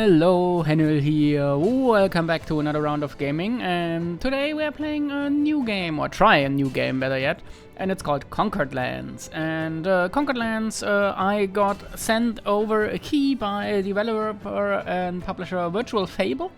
Hello, Henry here. Welcome back to another round of gaming, and today we are playing a new game, or try a new game better yet, and it's called Conquered Lands. And Conquered Lands, I got sent over a key by developer and publisher Virtual Fable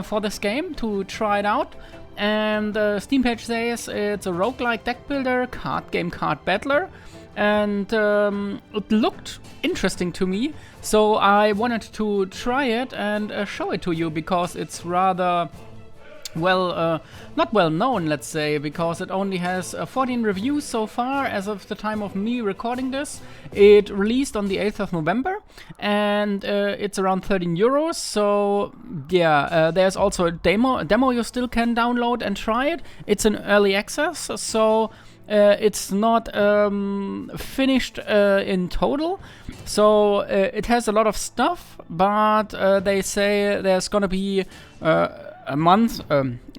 for this game to try it out. And Steampage says it's a roguelike deck builder, card game, card battler. And it looked interesting to me, so I wanted to try it and show it to you, because it's rather, well, not well known, let's say, because it only has 14 reviews so far as of the time of me recording this. It released on the 8th of November, and it's around 13 euros, so yeah, there's also a demo you still can download and try it. It's in early access, so it's not finished in total, so it has a lot of stuff, but they say there's gonna be a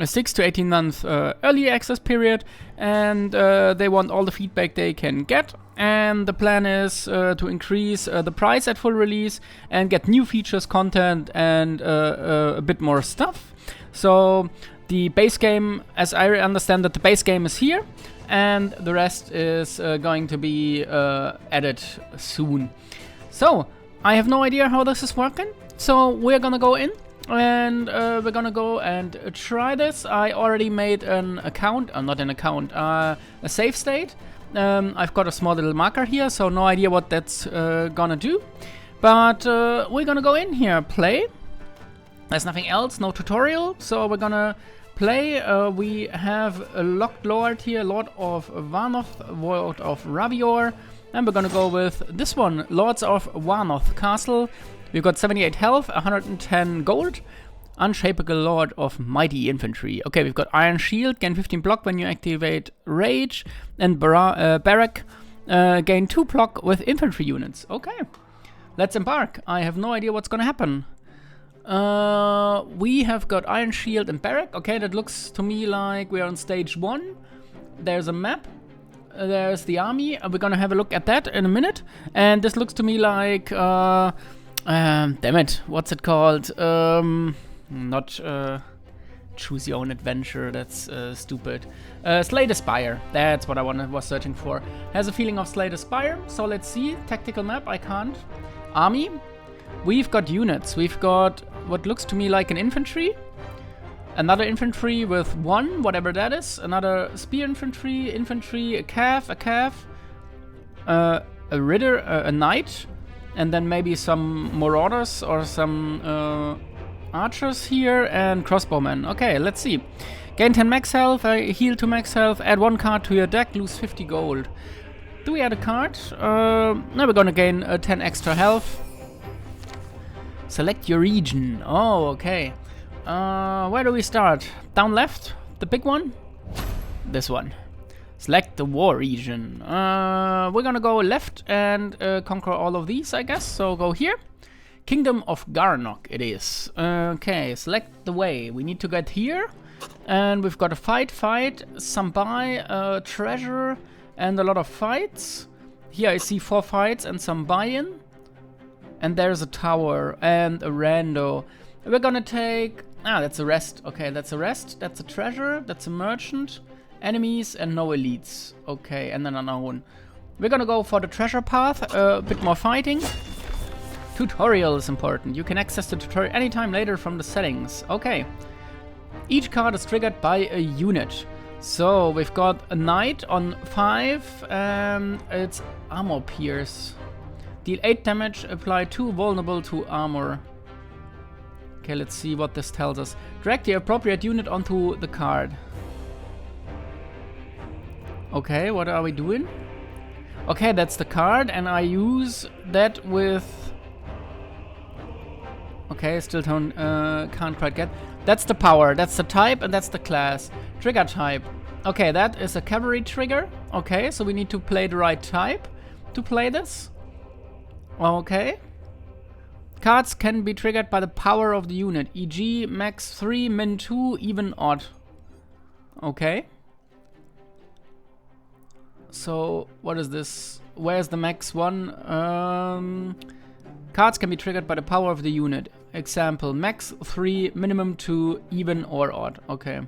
6 to 18 month early access period, and they want all the feedback they can get. And the plan is to increase the price at full release and get new features, content, and a bit more stuff. So the base game, as I understand that, the base game is here, and the rest is going to be added soon. So I have no idea how this is working, so we're gonna go in and we're gonna go and try this. I already made an account, not an account, a save state. I've got a small little marker here, so no idea what that's gonna do, but we're gonna go in here, play. There's nothing else, no tutorial, so we're gonna play. We have a locked lord here, Lord of Warnoth, Lord of Ravior, and we're gonna go with this one, Lords of Warnoth Castle. We've got 78 health, 110 gold, Unshapable Lord of Mighty Infantry. Okay, we've got Iron Shield, gain 15 block when you activate Rage, and Barrack, gain 2 block with infantry units. Okay, let's embark. I have no idea what's gonna happen. We have got Iron Shield and Barrack. Okay, that looks to me like we're on stage 1. There's a map. There's the army. We're gonna have a look at that in a minute. And this looks to me like, damn it, what's it called? Not Choose Your Own Adventure. That's stupid. Slay the Spire. That's what I was searching for. Has a feeling of Slay the Spire. So let's see. Tactical map. I can't. Army. We've got units. We've got what looks to me like an infantry, another infantry with 1, whatever that is, another spear infantry, a cav, a ritter, a knight, and then maybe some marauders or some archers here, and crossbowmen. Okay, let's see. Gain 10 max health, heal to max health, add 1 card to your deck, lose 50 gold. Do we add a card? Now we're gonna gain 10 extra health. Select your region. Oh, okay. Where do we start? Down left? The big one? This one. Select the war region. We're gonna go left and conquer all of these, I guess. So go here. Kingdom of Garnock it is. Okay, select the way. We need to get here. And we've got a fight, some buy, treasure, and a lot of fights. Here I see 4 fights and some buy-in. And there's a tower and a rando. We're gonna take... that's a rest. Okay, that's a rest. That's a treasure. That's a merchant. Enemies and no elites. Okay, and then unknown. We're gonna go for the treasure path. A bit more fighting. Tutorial is important. You can access the tutorial anytime later from the settings. Okay. Each card is triggered by a unit. So we've got a knight on 5. And it's armor pierce. Deal 8 damage, apply 2 vulnerable to armor. Okay, let's see what this tells us. Drag the appropriate unit onto the card. Okay, what are we doing? Okay, that's the card, and I use that with... Okay, still can't quite get... That's the power, that's the type, and that's the class. Trigger type. Okay, that is a cavalry trigger. Okay, so we need to play the right type to play this. Okay. Cards can be triggered by the power of the unit, e.g. max 3, min 2, even odd. Okay. So, what is this? Where's the max one? Cards can be triggered by the power of the unit. Example, max 3, minimum 2, even or odd. Okay.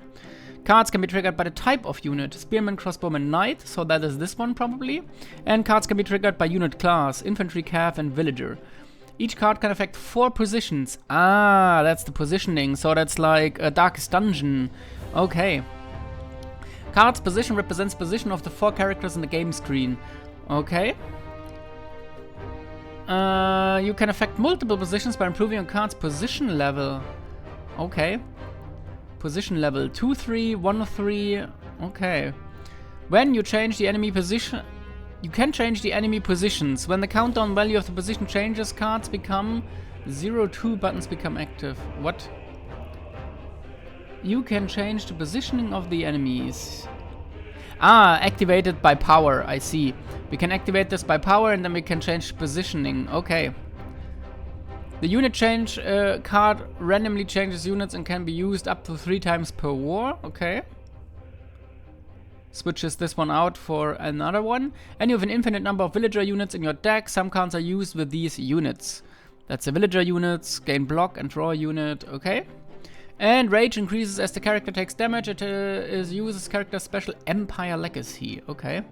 Cards can be triggered by the type of unit. Spearman, crossbowman, knight. So that is this one probably. And cards can be triggered by unit class. Infantry, cav, and villager. Each card can affect 4 positions. Ah, that's the positioning. So that's like a Darkest Dungeon. Okay. Card's position represents position of the 4 characters in the game screen. Okay. You can affect multiple positions by improving a card's position level. Okay. Position level 2, 3, 1, 3. Okay. When you change the enemy position... You can change the enemy positions. When the countdown value of the position changes, cards become 0, 2 buttons become active. What? You can change the positioning of the enemies. Ah, activated by power, I see. We can activate this by power and then we can change positioning. Okay. The unit change card randomly changes units and can be used up to 3 times per war. Okay. Switches this one out for another one. And you have an infinite number of villager units in your deck. Some cards are used with these units. That's the villager units, gain block and draw a unit. Okay. And rage increases as the character takes damage. It is used as character special Empire Legacy. Okay.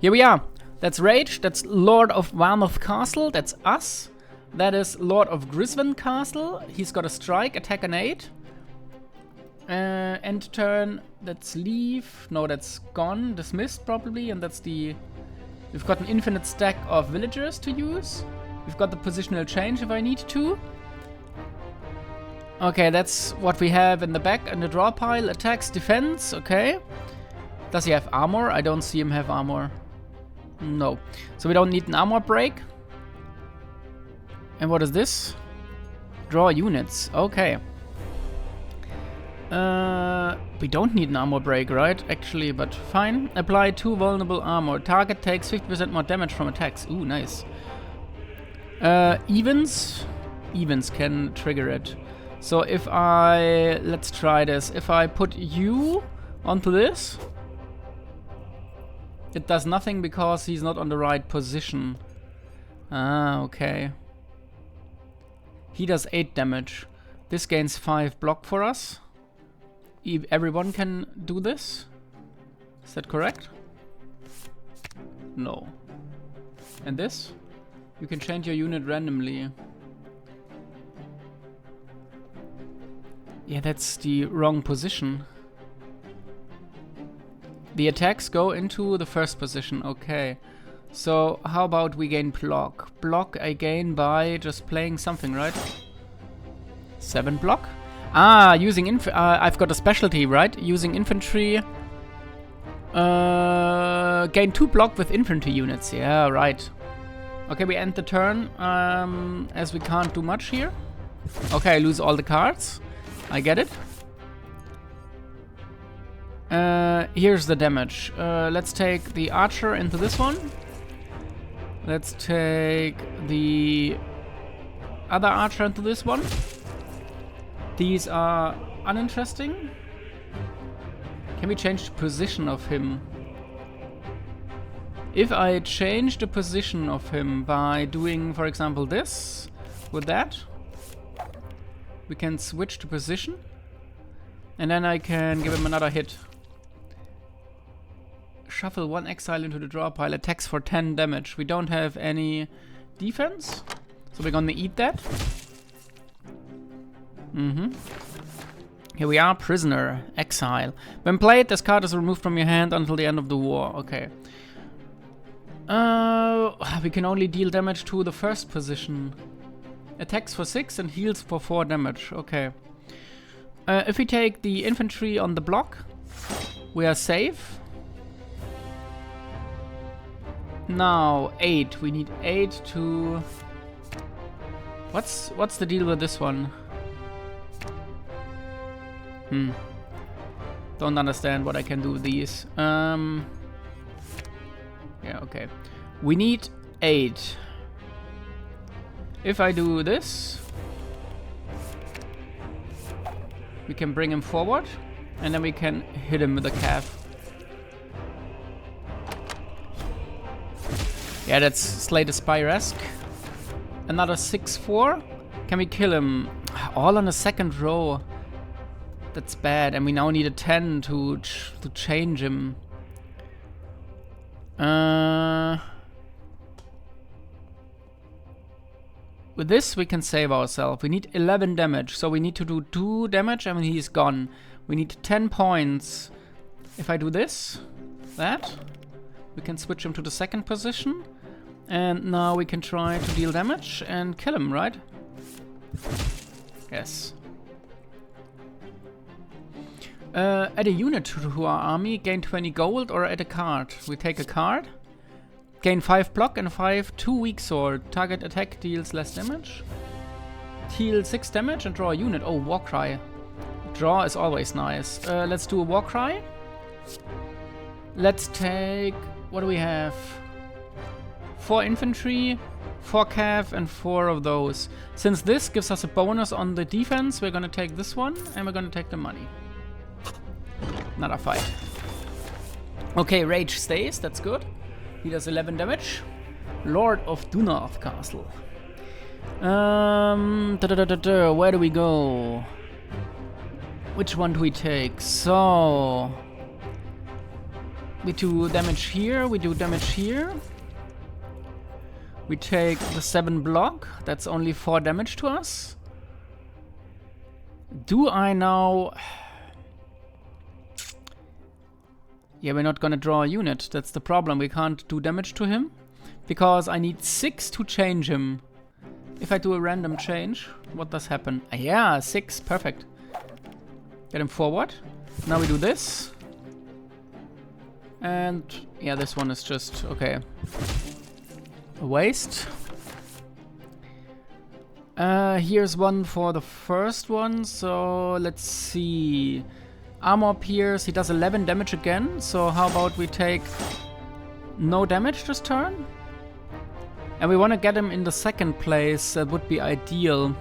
Here we are. That's Rage. That's Lord of Warmouth Castle. That's us. That is Lord of Grisvan Castle. He's got a strike, attack an 8. End turn. That's leave. No, that's gone. Dismissed probably. And that's the... We've got an infinite stack of villagers to use. We've got the positional change if I need to. Okay, that's what we have in the back. In the draw pile. Attacks, defense. Okay. Does he have armor? I don't see him have armor. No. So we don't need an armor break. And what is this? Draw units. Okay. We don't need an armor break, right? Actually, but fine. Apply 2 vulnerable armor. Target takes 50% more damage from attacks. Ooh, nice. Evens. Evens can trigger it. So if I... Let's try this. If I put you onto this... It does nothing because he's not on the right position. Ah, okay. He does 8 damage. This gains 5 block for us. Everyone can do this? Is that correct? No. And this? You can change your unit randomly. Yeah, that's the wrong position. The attacks go into the first position, okay. So, how about we gain block? Block I gain by just playing something, right? 7 block? Ah, using I've got a specialty, right? Using infantry. Gain 2 block with infantry units, yeah, right. Okay, we end the turn, as we can't do much here. Okay, I lose all the cards. I get it. Here's the damage. Let's take the archer into this one. Let's take the other archer into this one. These are uninteresting. Can we change the position of him? If I change the position of him by doing, for example, this with that, we can switch the position. And then I can give him another hit. Shuffle 1 exile into the draw pile. Attacks for 10 damage. We don't have any defense, so we're gonna eat that. Here we are, prisoner, exile. When played, this card is removed from your hand until the end of the war. Okay. We can only deal damage to the first position. Attacks for 6 and heals for 4 damage. Okay. If we take the infantry on the block, we are safe. Now 8. We need 8 to... What's the deal with this one? Don't understand what I can do with these. Yeah, okay. We need 8. If I do this, we can bring him forward, and then we can hit him with a calf. Yeah, that's Slay the Spire-esque. Another 6-4. Can we kill him? All on the second row. That's bad. And we now need a 10 to change him. With this, we can save ourselves. We need 11 damage. So we need to do 2 damage and he's gone. We need 10 points. If I do this, that, we can switch him to the second position. And now we can try to deal damage and kill him, right? Yes. Add a unit to our army, gain 20 gold, or add a card. We take a card. Gain 5 block and 2 weak sword. Target attack deals less damage. Heal 6 damage and draw a unit. Oh, Warcry. Draw is always nice. Let's do a Warcry. Let's take... what do we have? 4 infantry, 4 cav, and 4 of those. Since this gives us a bonus on the defense, we're gonna take this one, and we're gonna take the money. Another fight. Okay, rage stays, that's good. He does 11 damage. Lord of Dunarth Castle. Where do we go? Which one do we take? So... we do damage here, we do damage here. We take the 7 block, that's only 4 damage to us. Do I now... yeah, we're not gonna draw a unit, that's the problem. We can't do damage to him, because I need 6 to change him. If I do a random change, what does happen? Yeah, 6, perfect. Get him forward. Now we do this. And yeah, this one is just, okay. A waste. Here's one for the first one, so let's see. Armor pierce, he does 11 damage again, so how about we take no damage this turn? And we want to get him in the second place, that would be ideal.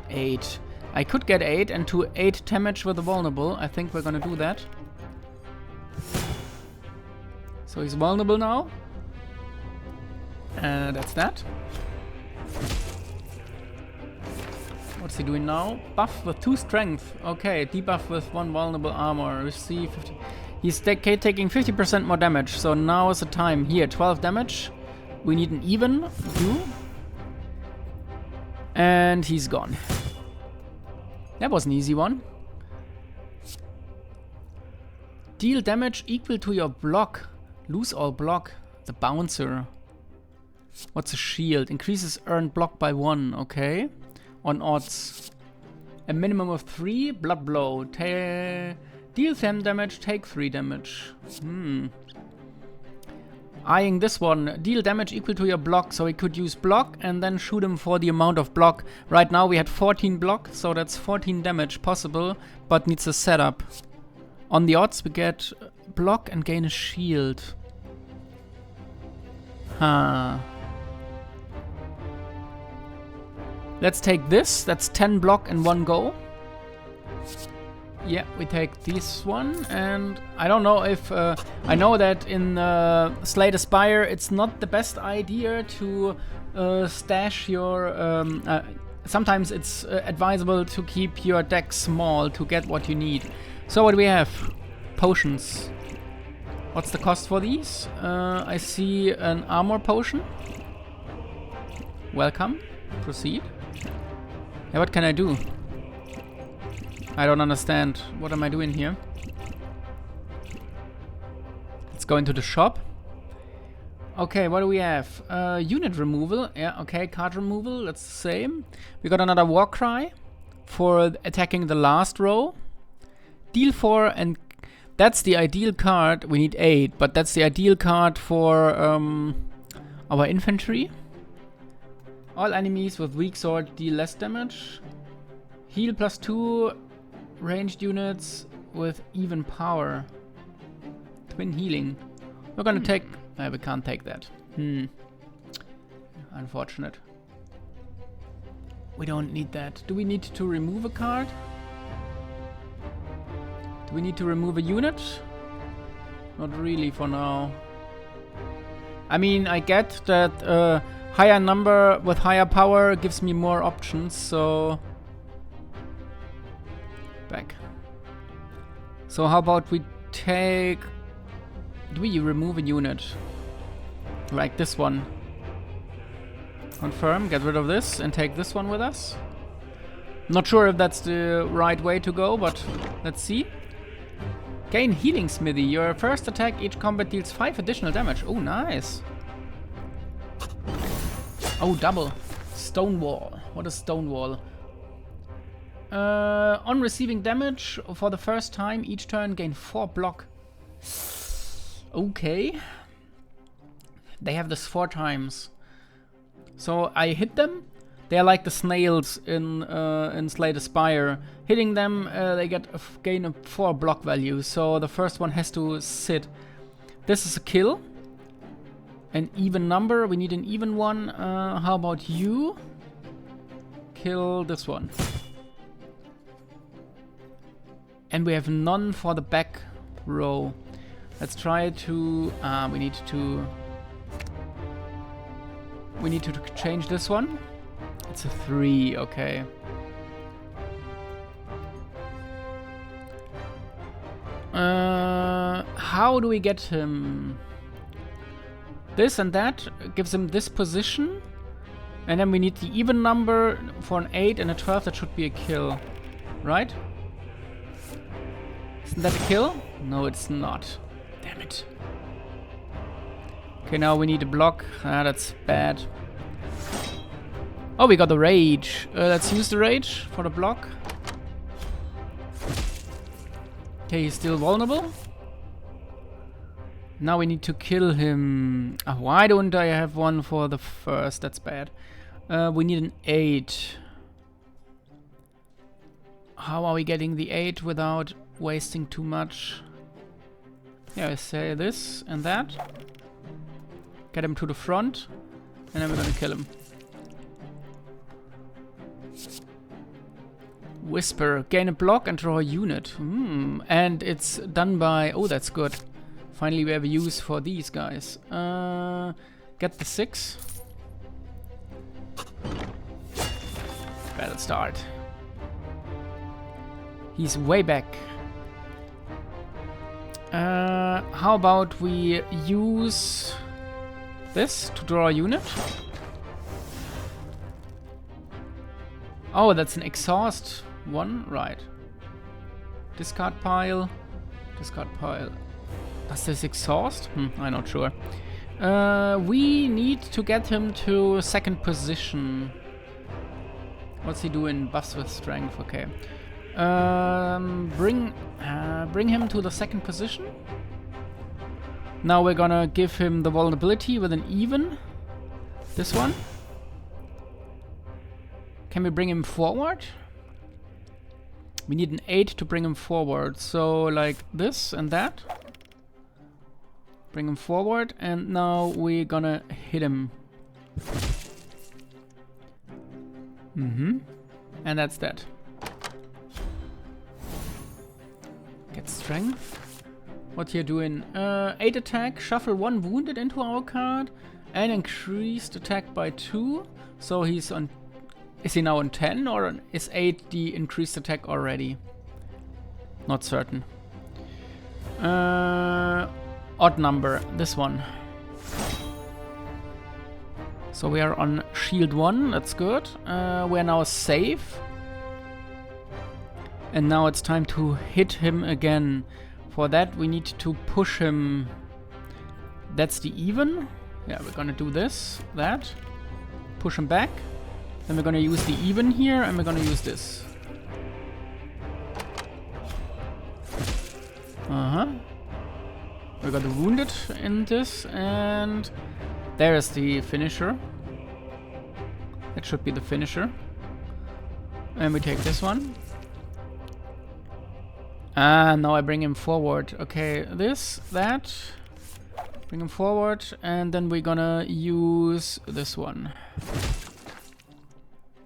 8. I could get 8 and do 8 damage with the vulnerable. I think we're gonna do that. So he's vulnerable now. That's that. What's he doing now? Buff with 2 strength. Okay, debuff with 1 vulnerable armor. Receive 50. He's taking 50% more damage. So now is the time. Here, 12 damage. We need an even. Do. And he's gone. That was an easy one. Deal damage equal to your block. Lose all block. The bouncer. What's a shield? Increases earned block by 1. Okay. On odds. A minimum of 3. Blood blow. Deal 10 damage. Take 3 damage. Eyeing this one. Deal damage equal to your block. So he could use block and then shoot him for the amount of block. Right now we had 14 block. So that's 14 damage possible. But needs a setup. On the odds we get block and gain a shield. Let's take this. That's 10 block and 1 go. Yeah, we take this one. And I don't know if... I know that in Slay the Spire it's not the best idea to stash your... sometimes it's advisable to keep your deck small to get what you need. So what do we have? Potions. What's the cost for these? I see an armor potion. Welcome. Proceed. Yeah, what can I do? I don't understand. What am I doing here? Let's go into the shop. Okay, what do we have? Unit removal. Yeah, okay, card removal. That's the same. We got another Warcry for attacking the last row. Deal 4 and that's the ideal card. We need 8, but that's the ideal card for our infantry. All enemies with weak sword deal less damage. Heal +2 ranged units with even power. Twin healing. We're gonna take... we can't take that. Unfortunate. We don't need that. Do we need to remove a card? Do we need to remove a unit? Not really for now. I mean, I get that Higher number with higher power gives me more options, so... Back. So how about we take... Do we remove a unit? Like this one. Confirm, get rid of this and take this one with us. Not sure if that's the right way to go, but let's see. Gain healing smithy. Your first attack each combat deals 5 additional damage. Oh, nice. Oh, double. Stonewall. What is Stonewall? On receiving damage for the first time each turn, gain 4 block. Okay. They have this 4 times. So I hit them. They are like the snails in Slay the Spire. Hitting them, they gain a 4 block value. So the first one has to sit. This is a kill. An even number. We need an even one. How about you? Kill this one. And we have none for the back row. Let's try to... we need to change this one. It's a 3, okay. How do we get him? This and that gives him this position. And then we need the even number for an 8 and a 12. That should be a kill, right? Isn't that a kill? No, it's not. Damn it. Okay, now we need a block. Ah, that's bad. Oh, we got the rage. Let's use the rage for the block. Okay, he's still vulnerable. Now we need to kill him. Why don't I have one for the first? That's bad. We need an 8. How are we getting the 8 without wasting too much? Yeah, I say this and that. Get him to the front. And then we're gonna kill him. Whisper. Gain a block and draw a unit. And it's done by... Oh, that's good. Finally we have a use for these guys. Get the 6. Battle start. He's way back. How about we use this to draw a unit? Oh, that's an exhaust one, right. Discard pile. Discard pile. Does this exhaust? I'm not sure. We need to get him to second position. What's he doing? Buffs with strength, okay. Bring him to the second position. Now we're gonna give him the vulnerability with an even. This one. Can we bring him forward? We need an 8 to bring him forward. So like this and that. Bring him forward, and now we're gonna hit him. And that's that. Get strength. What you're doing? 8 attack, shuffle 1 wounded into our card, and increased attack by 2. So he's on. Is he now on 10, or is 8 the increased attack already? Not certain. Odd number, this one. So we are on shield 1, that's good. We're now safe. And now it's time to hit him again. For that we need to push him. That's the even. Yeah, we're gonna do this, that. Push him back. Then we're gonna use the even here, and we're gonna use this. We got the wounded in this, and there's the finisher. That should be the finisher. And we take this one. Now I bring him forward. Okay, this, that. Bring him forward, and then we're gonna use this one.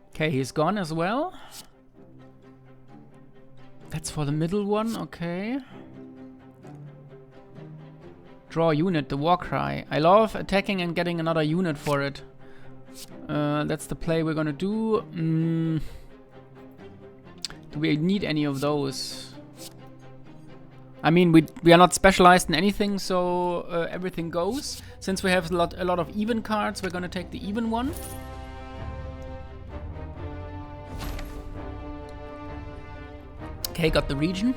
Okay, he's gone as well. That's for the middle one, okay. Draw a unit, the war cry. I love attacking and getting another unit for it. That's the play we're gonna do. Do we need any of those? I mean, we are not specialized in anything, so everything goes. Since we have a lot of even cards, we're gonna take the even one. Okay, got the region.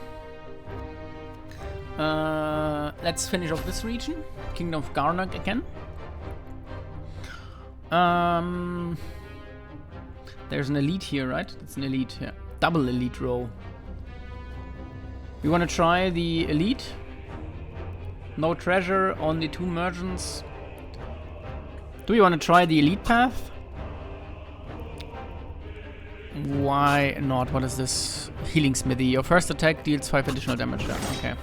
Let's finish off this region. Kingdom of Garnak again. There's an elite here, right? It's an elite, yeah. Double elite row. We want to try the elite. No treasure, only 2 merchants. Do we want to try the elite path? Why not? What is this? Healing Smithy. Your first attack deals 5 additional damage. Yeah, okay.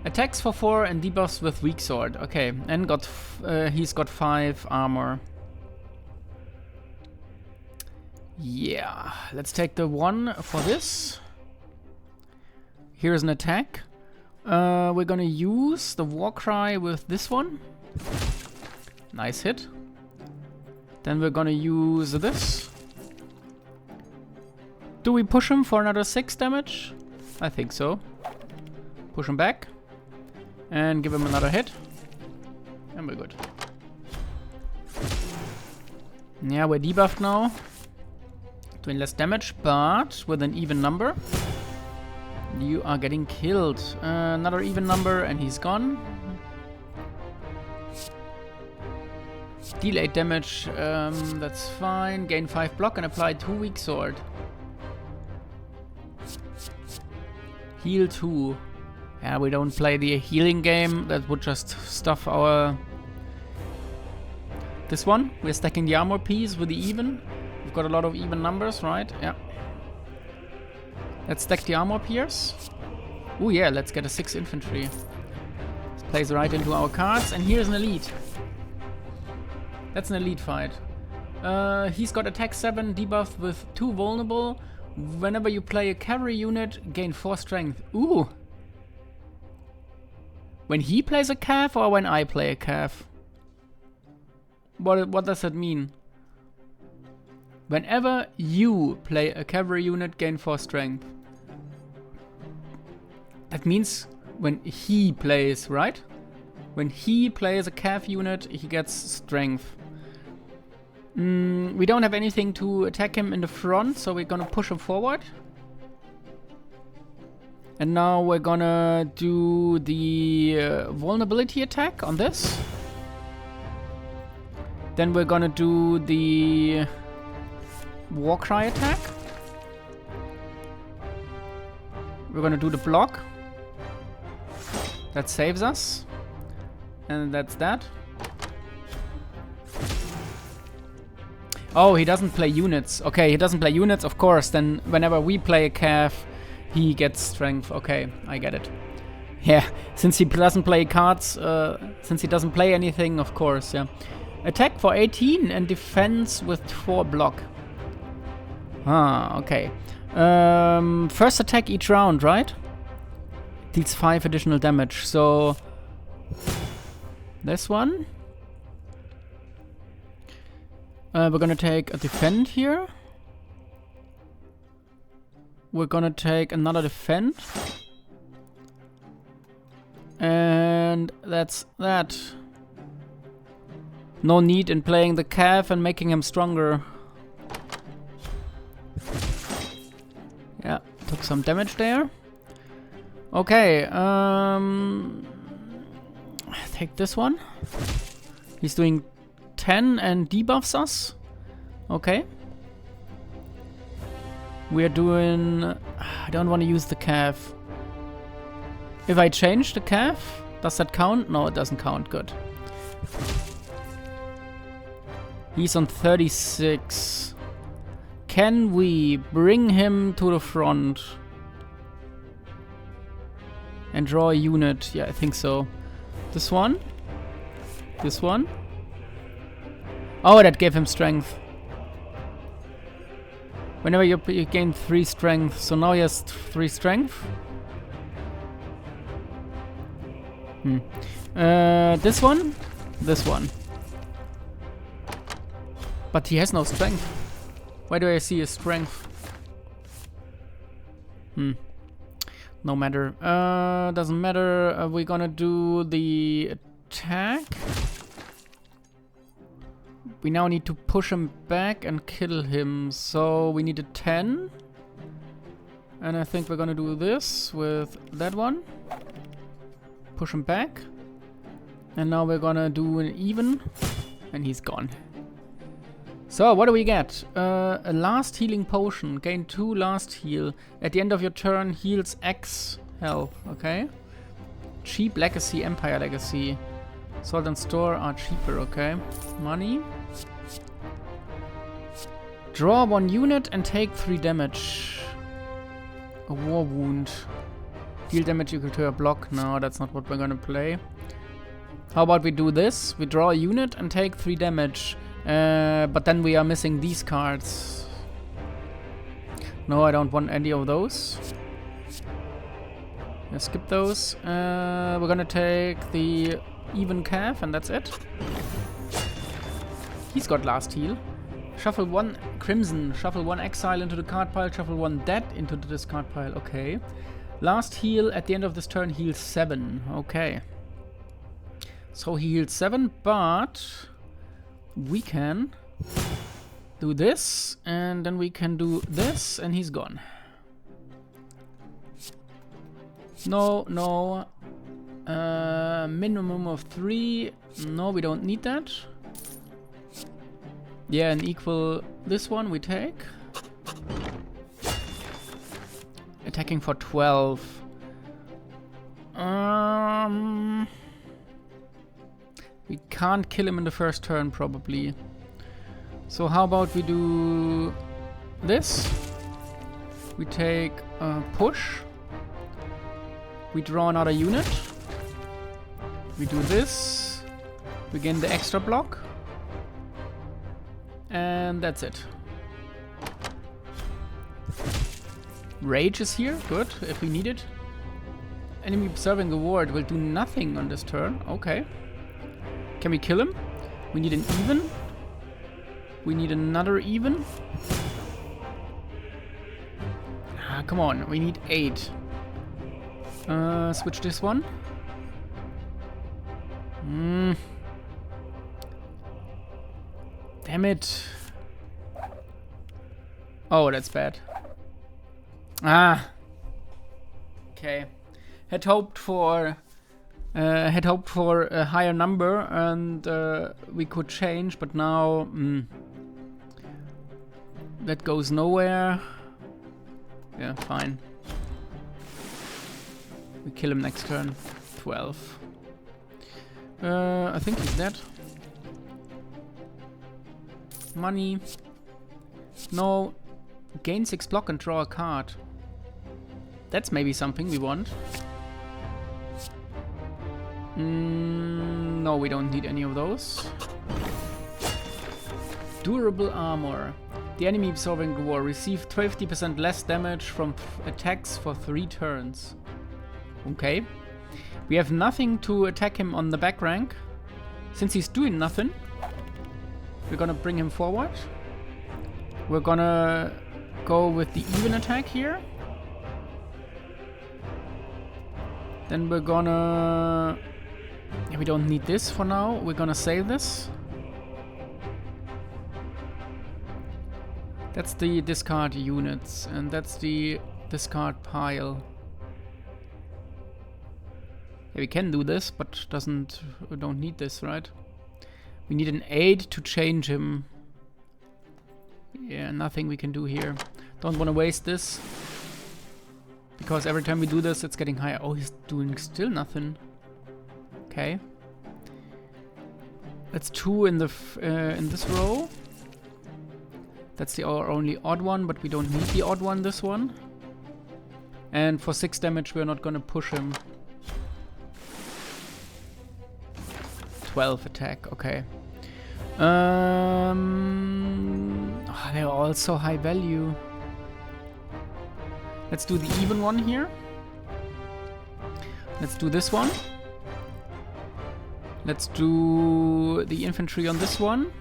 Attacks for 4 and debuffs with weak sword. Okay, and he's got 5 armor. Yeah, let's take the 1 for this. Here's an attack. We're gonna use the Warcry with this one. Nice hit. Then we're gonna use this. Do we push him for another 6 damage? I think so. Push him back. And give him another hit. And we're good. Yeah, we're debuffed now. Doing less damage, but with an even number. You are getting killed. Another even number and he's gone. Deal 8 damage, that's fine. Gain 5 block and apply 2 weak sword. Heal 2. Yeah, we don't play the healing game. That would just stuff our... This one. We're stacking the armor piece with the even. We've got a lot of even numbers, right? Yeah. Let's stack the armor pierce. Oh yeah, let's get a 6 infantry. This plays right into our cards. And here's an elite. That's an elite fight. He's got attack 7, debuff with 2 vulnerable. Whenever you play a cavalry unit, gain 4 strength. Ooh! When he plays a cav or when I play a cav? What does that mean? Whenever you play a cavalry unit, gain 4 strength. That means when he plays, right? When he plays a cav unit, he gets strength. We don't have anything to attack him in the front, so we're gonna push him forward. And now we're gonna do the vulnerability attack on this. Then we're gonna do the Warcry attack. We're gonna do the block. That saves us. And that's that. Oh, he doesn't play units. Okay, he doesn't play units, of course. Then whenever we play a cav, he gets strength. Okay, I get it. Yeah, since he doesn't play cards, since he doesn't play anything, of course, yeah. Attack for 18 and defense with 4 block. Ah, okay. First attack each round, right? Deals 5 additional damage, so... This one. We're gonna take a defend here. We're gonna take another defend. And that's that. No need in playing the cav and making him stronger. Yeah, took some damage there. Okay, take this one. He's doing 10 and debuffs us. Okay. We're doing... I don't want to use the cav. If I change the cav, does that count? No, it doesn't count. Good. He's on 36. Can we bring him to the front? And draw a unit? Yeah, I think so. This one? This one? Oh, that gave him strength. Whenever you gain 3 strength, so now he has 3 strength. This one? This one. But he has no strength. Why do I see his strength? No matter. Doesn't matter. We're gonna do the attack. We now need to push him back and kill him. So we need a 10. And I think we're gonna do this with that one. Push him back. And now we're gonna do an even. And he's gone. So, what do we get? A last healing potion. Gain 2 last heal. At the end of your turn, heals X health. Okay. Cheap legacy, Empire legacy. Salt and store are cheaper. Okay. Money. Draw 1 unit and take 3 damage. A war wound. Deal damage equal to a block. No, that's not what we're gonna play. How about we do this? We draw a unit and take 3 damage. But then we are missing these cards. No, I don't want any of those. Let's skip those. We're gonna take the even calf and that's it. He's got last heal. Shuffle 1 crimson. Shuffle 1 exile into the card pile. Shuffle 1 dead into the discard pile. Okay. Last heal at the end of this turn heals 7. Okay. So he heals 7, but we can do this, and then we can do this, and he's gone. No, no. Minimum of 3. No, we don't need that. Yeah, and equal this one we take. Attacking for 12. We can't kill him in the first turn, probably. So how about we do this? We take a push. We draw another unit. We do this. We gain the extra block. And that's it. Rage is here, good, if we need it. Enemy observing the ward will do nothing on this turn, okay. Can we kill him? We need an even. We need another even. Ah, come on, we need 8. Switch this one. Damn it. Oh, that's bad. Ah. Okay. Had hoped for a higher number and we could change, but now that goes nowhere. Yeah, fine. We kill him next turn. 12. I think he's dead. Money. No. Gain 6 block and draw a card. That's maybe something we want. No, we don't need any of those. Durable armor. The enemy absorbing the war receive 50% less damage from attacks for 3 turns. Okay. We have nothing to attack him on the back rank. Since he's doing nothing, we're gonna bring him forward. We're gonna go with the even attack here. Then we're gonna... Yeah, we don't need this for now. We're gonna save this. That's the discard units, and that's the discard pile. Yeah, we can do this, but we don't need this, right? We need an 8 to change him. Yeah, nothing we can do here. Don't want to waste this. Because every time we do this, it's getting higher. Oh, he's doing still nothing. Okay. That's 2 in the in this row. That's our only odd one, but we don't need the odd one, this one. And for 6 damage, we're not gonna push him. 12 attack, okay. Oh, they're all so high value. Let's do the even one here. Let's do this one. Let's do the infantry on this one.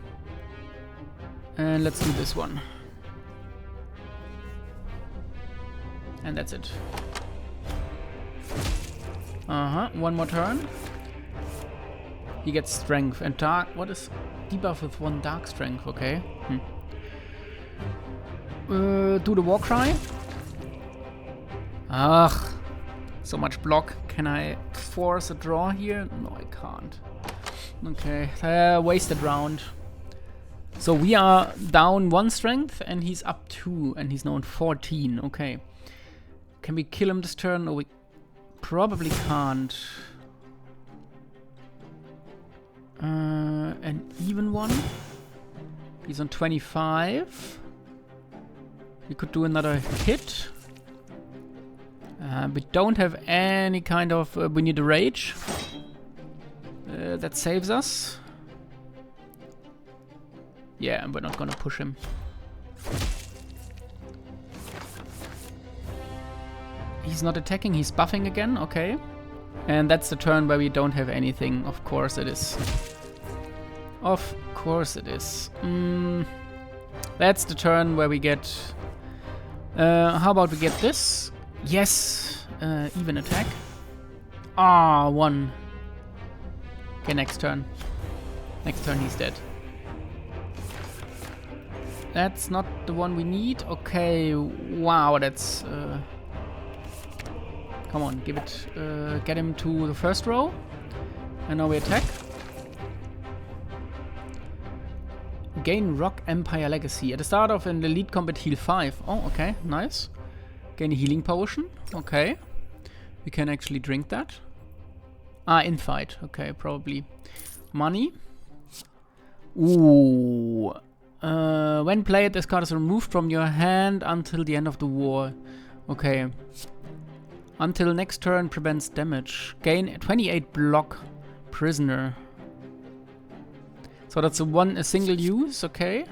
And let's do this one. And that's it. One more turn. He gets strength and dark. What is debuff with 1 dark strength? Okay. Do the war cry. Ugh. So much block. Can I force a draw here? No, I can't. Okay. Wasted round. So we are down 1 strength and he's up 2 and he's now on 14. Okay. Can we kill him this turn? No, we probably can't. An even one. He's on 25. We could do another hit. We don't have any kind of... we need a rage. That saves us. Yeah, we're not gonna push him. He's not attacking, he's buffing again, okay. And that's the turn where we don't have anything. Of course it is. Of course it is. That's the turn where we get... how about we get this? Yes! Even attack. Ah, 1. Okay, next turn. Next turn he's dead. That's not the one we need. Okay, wow, that's... come on, give it... get him to the first row. And now we attack. Gain Rock Empire Legacy. At the start of an elite combat, heal 5. Oh, okay, nice. Gain a healing potion. Okay. We can actually drink that. Ah, in fight. Okay, probably. Money. Ooh. When played, this card is removed from your hand until the end of the war. Okay. Until next turn, prevents damage. Gain 28 block. Prisoner. So that's a single use, okay.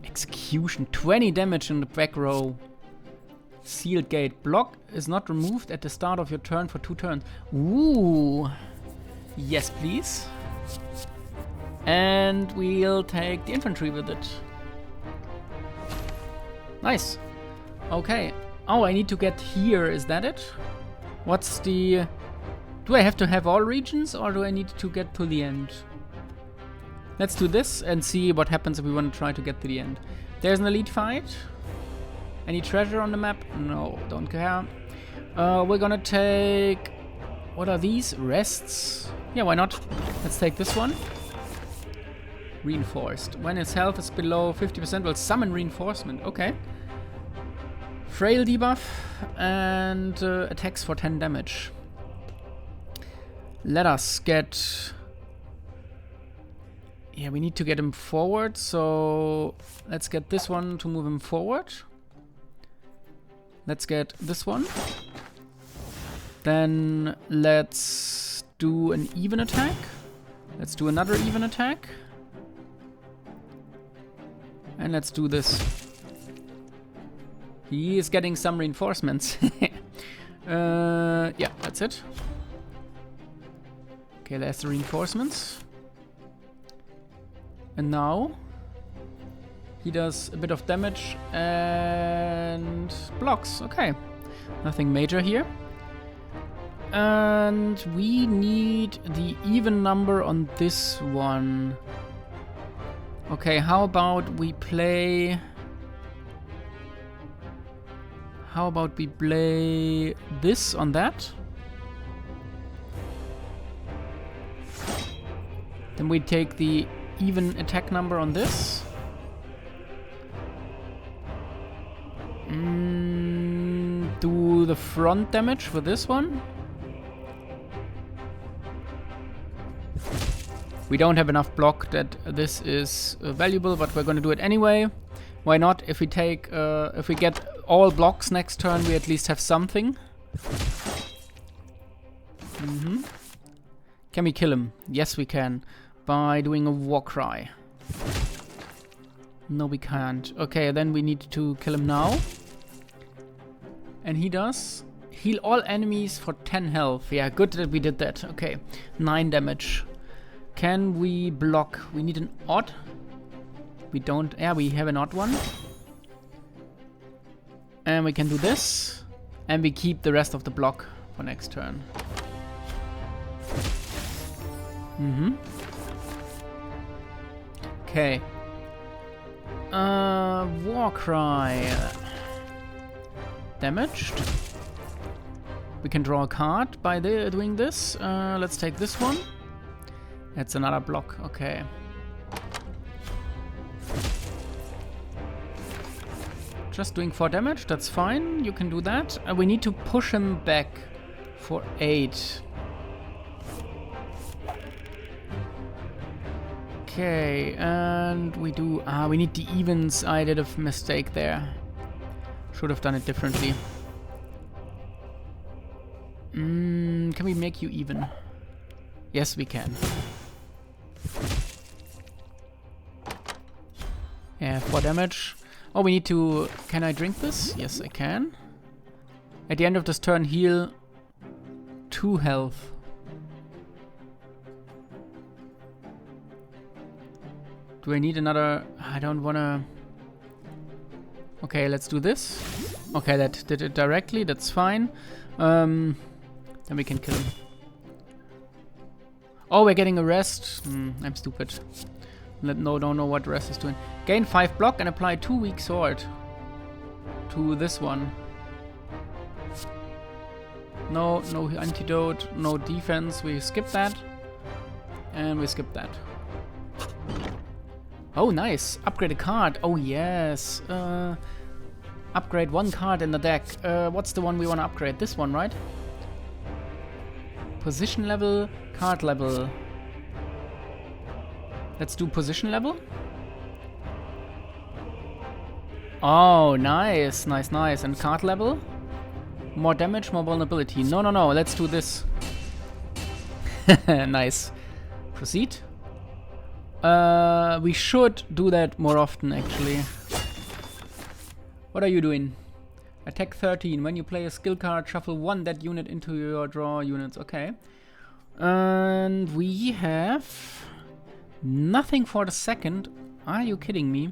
Execution, 20 damage in the back row. Sealed gate. Block is not removed at the start of your turn for 2 turns. Ooh. Yes, please. And we'll take the infantry with it. Nice. Okay. Oh, I need to get here, is that it? What's the... Do I have to have all regions or do I need to get to the end? Let's do this and see what happens if we want to try to get to the end. There's an elite fight. Any treasure on the map? No, don't care. We're gonna take... What are these? Rests? Yeah, why not? Let's take this one. Reinforced. When his health is below 50%, will summon reinforcement. Okay. Frail debuff and attacks for 10 damage. Let us get... Yeah, we need to get him forward, so let's get this one to move him forward. Let's get this one. Then let's do an even attack. Let's do another even attack. And let's do this. He is getting some reinforcements. Yeah, that's it. Okay, there's the reinforcements. And now he does a bit of damage and blocks. Okay, nothing major here. And we need the even number on this one. Okay, how about we play... How about we play this on that? Then we take the even attack number on this. Do the front damage for this one. We don't have enough block that this is valuable, but we're gonna do it anyway. Why not? If we take, if we get all blocks next turn, we at least have something. Can we kill him? Yes, we can. By doing a war cry. No, we can't. Okay, then we need to kill him now. And he does heal all enemies for 10 health. Yeah, good that we did that. Okay, 9 damage. Can we block? We need an odd. We don't... Yeah, we have an odd one. And we can do this. And we keep the rest of the block for next turn. Okay. Warcry. Damaged. We can draw a card by doing this. Let's take this one. That's another block. Okay. Just doing 4 damage. That's fine. You can do that. We need to push him back for 8. Okay, and we do... we need the evens. I did a mistake there. Should have done it differently. Can we make you even? Yes, we can. Yeah, 4 damage. Oh, we need to... Can I drink this? Yes, I can. At the end of this turn, heal 2 health. Do I need another... I don't wanna... Okay, let's do this. Okay, that did it directly. That's fine. Then we can kill him. Oh, we're getting a rest. I'm stupid. No, don't know what rest is doing. Gain 5 block and apply 2 weak sword to this one. No antidote, no defense. We skip that. And we skip that. Oh, nice. Upgrade a card. Oh, yes. Upgrade 1 card in the deck. What's the one we want to upgrade? This one, right? Position level, card level. Let's do position level. Oh, nice, nice, nice. And card level? More damage, more vulnerability. No, no, no. Let's do this. Nice. Proceed. We should do that more often, actually. What are you doing? Attack 13. When you play a skill card, shuffle 1 that unit into your draw units. Okay. And we have nothing for the second. Are you kidding me?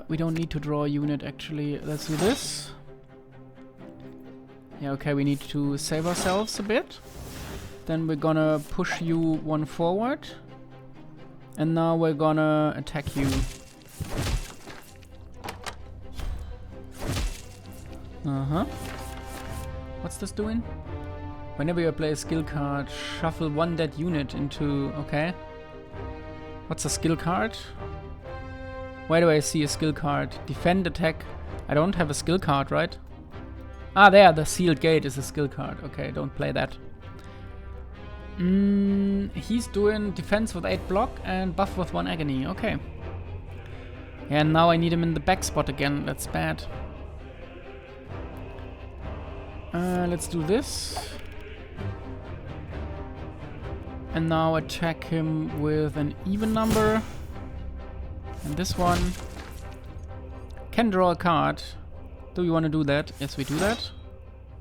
We don't need to draw a unit, actually. Let's do this. Yeah, okay, we need to save ourselves a bit. Then we're gonna push you 1 forward. And now we're gonna attack you. What's this doing? Whenever you play a skill card, shuffle 1 dead unit into... Okay. What's a skill card? Why do I see a skill card? Defend, attack. I don't have a skill card, right? Ah, there, the sealed gate is a skill card. Okay, don't play that. He's doing defense with 8 block and buff with 1 agony. Okay. And now I need him in the back spot again. That's bad. Let's do this. And now attack him with an even number. And this one. Can draw a card. Do we want to do that? Yes, we do that.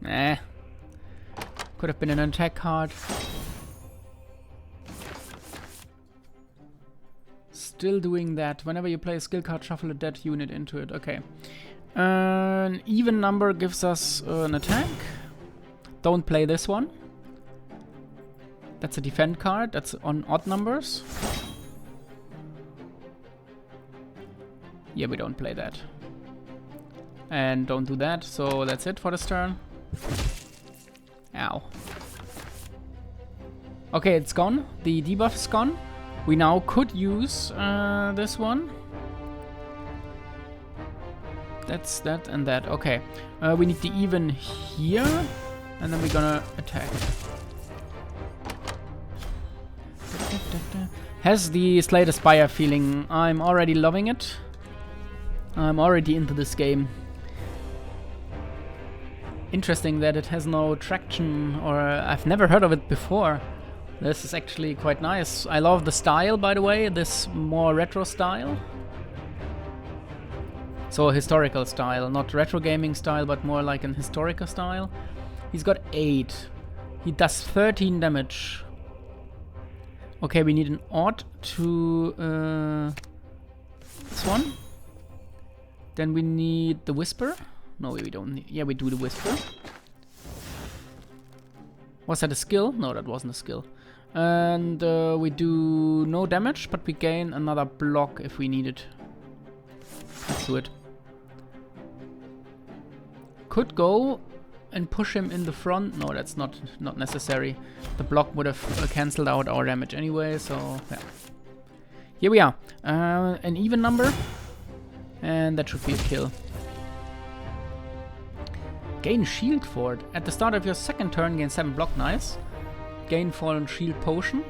Nah. Could have been an attack card. Still doing that. Whenever you play a skill card, shuffle a dead unit into it. Okay. An even number gives us an attack. Don't play this one. That's a defend card. That's on odd numbers. Yeah, we don't play that. And don't do that. So that's it for this turn. Ow. Okay, it's gone. The debuff is gone. We now could use this one. That's that and that. Okay. We need the even here. And then we're gonna attack. Has the Slay the Spire feeling. I'm already loving it. I'm already into this game. Interesting that it has no traction, or I've never heard of it before. This is actually quite nice. I love the style, by the way, this more retro style. So a historical style, not retro gaming style, but more like an historical style. He's got 8. He does 13 damage. Okay, we need an odd to this one. Then we need the Whisper. No, we don't need... Yeah, we do the Whisper. Was that a skill? No, that wasn't a skill. And we do no damage, but we gain another block if we need it. Let's do it. Could go and push him in the front. No, that's not necessary. The block would have cancelled out our damage anyway, so yeah. Here we are. An even number. And that should be a kill. Gain shield fort. At the start of your second turn, gain 7 block. Nice. Gain fallen shield potion.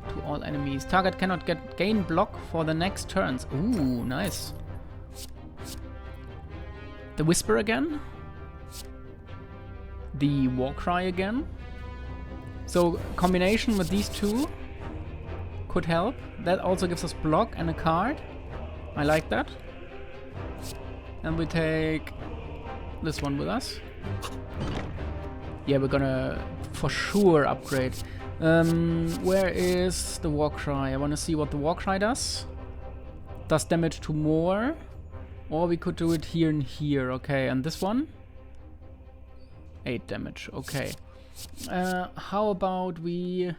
To all enemies. Target cannot gain block for the next turns. Ooh, nice. The Whisper again. The Warcry again. So combination with these two could help. That also gives us block and a card. I like that. And we take this one with us. Yeah, we're gonna for sure upgrade. Where is the Warcry? I wanna see what the Warcry does. Does damage to more. Or we could do it here and here. Okay, and this one? 8 damage, okay. How about we...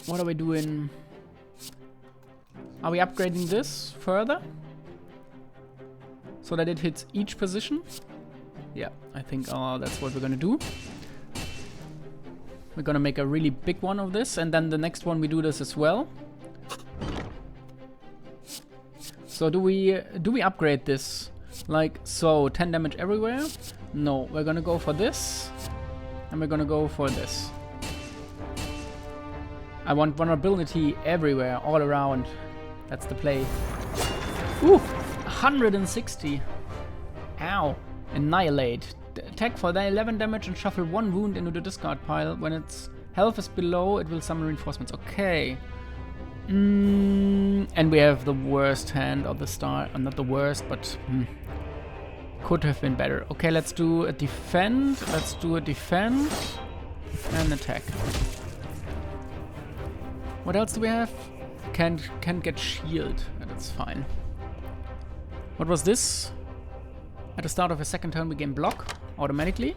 What are we doing? Are we upgrading this further? So that it hits each position? Yeah, I think that's what we're gonna do. We're gonna make a really big one of this, and then the next one we do this as well. So do we upgrade this? Like so, 10 damage everywhere? No, we're gonna go for this. And we're gonna go for this. I want vulnerability everywhere, all around. That's the play. Ooh, 160. Ow. Annihilate. Attack for the 11 damage and shuffle 1 wound into the discard pile. When its health is below, it will summon reinforcements. Okay. And we have the worst hand of the start. Not the worst, but could have been better. Okay, let's do a defend. Let's do a defend and attack. What else do we have? Can't get shield. That's fine. What was this? At the start of a second turn, we gain block automatically.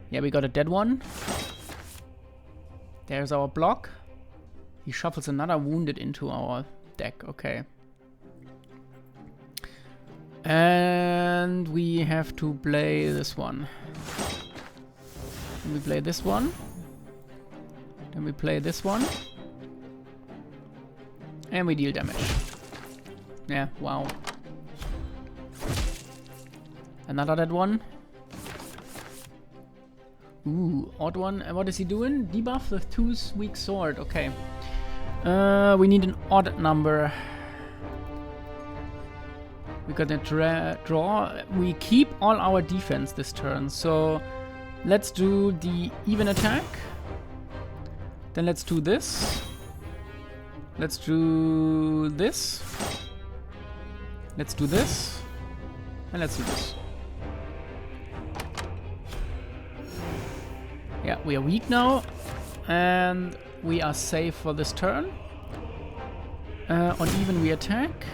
Yeah, we got a dead one. There's our block. He shuffles another wounded into our deck. Okay. And we have to play this one. Then we play this one. Then we play this one. And we deal damage. Yeah, wow. Another dead one. Ooh, odd one. And what is he doing? Debuff with 2 weak sword. Okay. We need an odd number. We're gonna draw. We keep all our defense this turn. So let's do the even attack. Then let's do this. Let's do this. Let's do this. And let's do this. Yeah, we are weak now. And we are safe for this turn. On even we attack.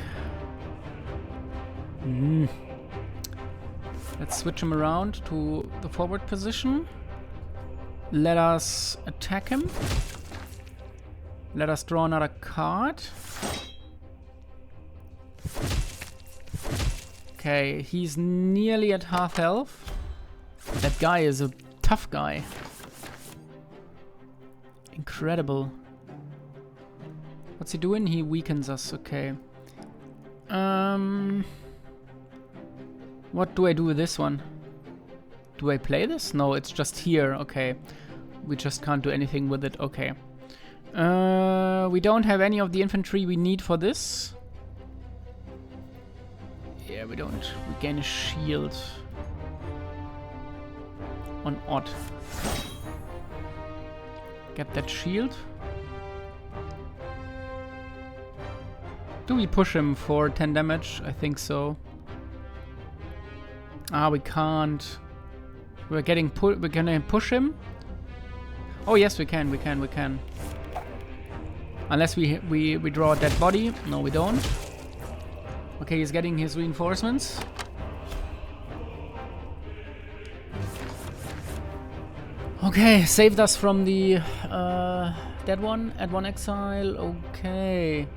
Let's switch him around to the forward position. Let us attack him. Let us draw another card. Okay, he's nearly at half health. That guy is a tough guy. Incredible. What's he doing? He weakens us, okay. What do I do with this one? Do I play this? No, it's just here, okay. We just can't do anything with it, okay. We don't have any of the infantry we need for this. Yeah, we don't. We gain a shield. On odd. Get that shield. Do we push him for 10 damage? I think so. Ah, we can't. We're gonna push him. Oh yes, we can. Unless we draw a dead body. No, we don't. Okay, he's getting his reinforcements. Okay, saved us from the dead one. Add 1 exile. Okay.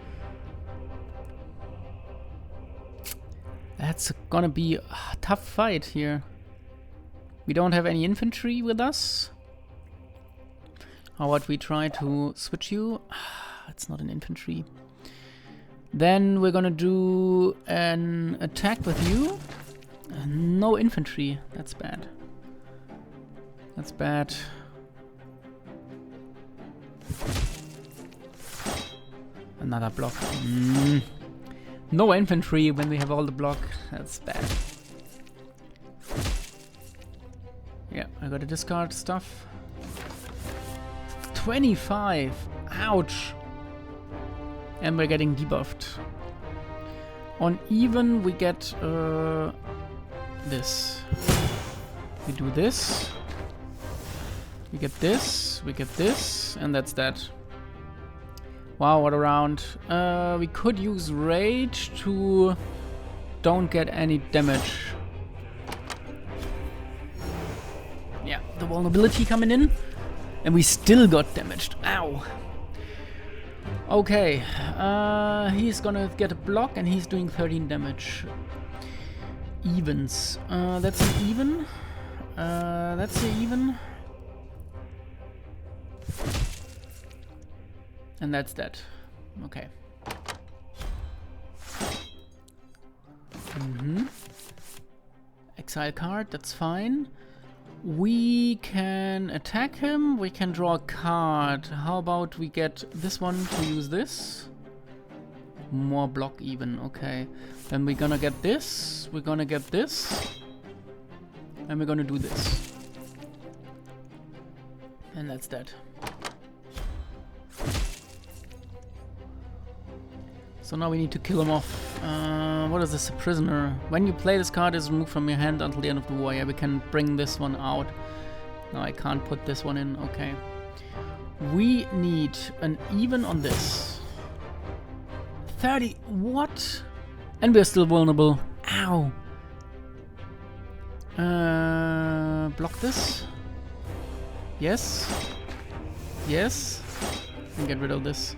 That's gonna be a tough fight here. We don't have any infantry with us. How about we try to switch you? It's not an infantry. Then we're gonna do an attack with you. No infantry. That's bad. That's bad. Another block. No infantry when we have all the block. That's bad. Yeah, I gotta discard stuff. 25! Ouch! And we're getting debuffed. On even we get this. We do this. We get this, we get this, and that's that. Wow, what a round. We could use rage to don't get any damage. Yeah, the vulnerability coming in. And we still got damaged. Ow. Okay, he's gonna get a block and he's doing 13 damage. Evens. That's an even. That's an even. And that's that. Okay. Exile card, that's fine. We can attack him, we can draw a card. How about we get this one to use this? More block even, okay. Then we're gonna get this, we're gonna get this, and we're gonna do this. And that's that. So now we need to kill him off. What is this? A prisoner. When you play this card, is removed from your hand until the end of the war. Yeah, we can bring this one out. No, I can't put this one in. Okay. We need an even on this. 30. What? And we're still vulnerable. Ow. Block this. Yes. Yes. And get rid of this.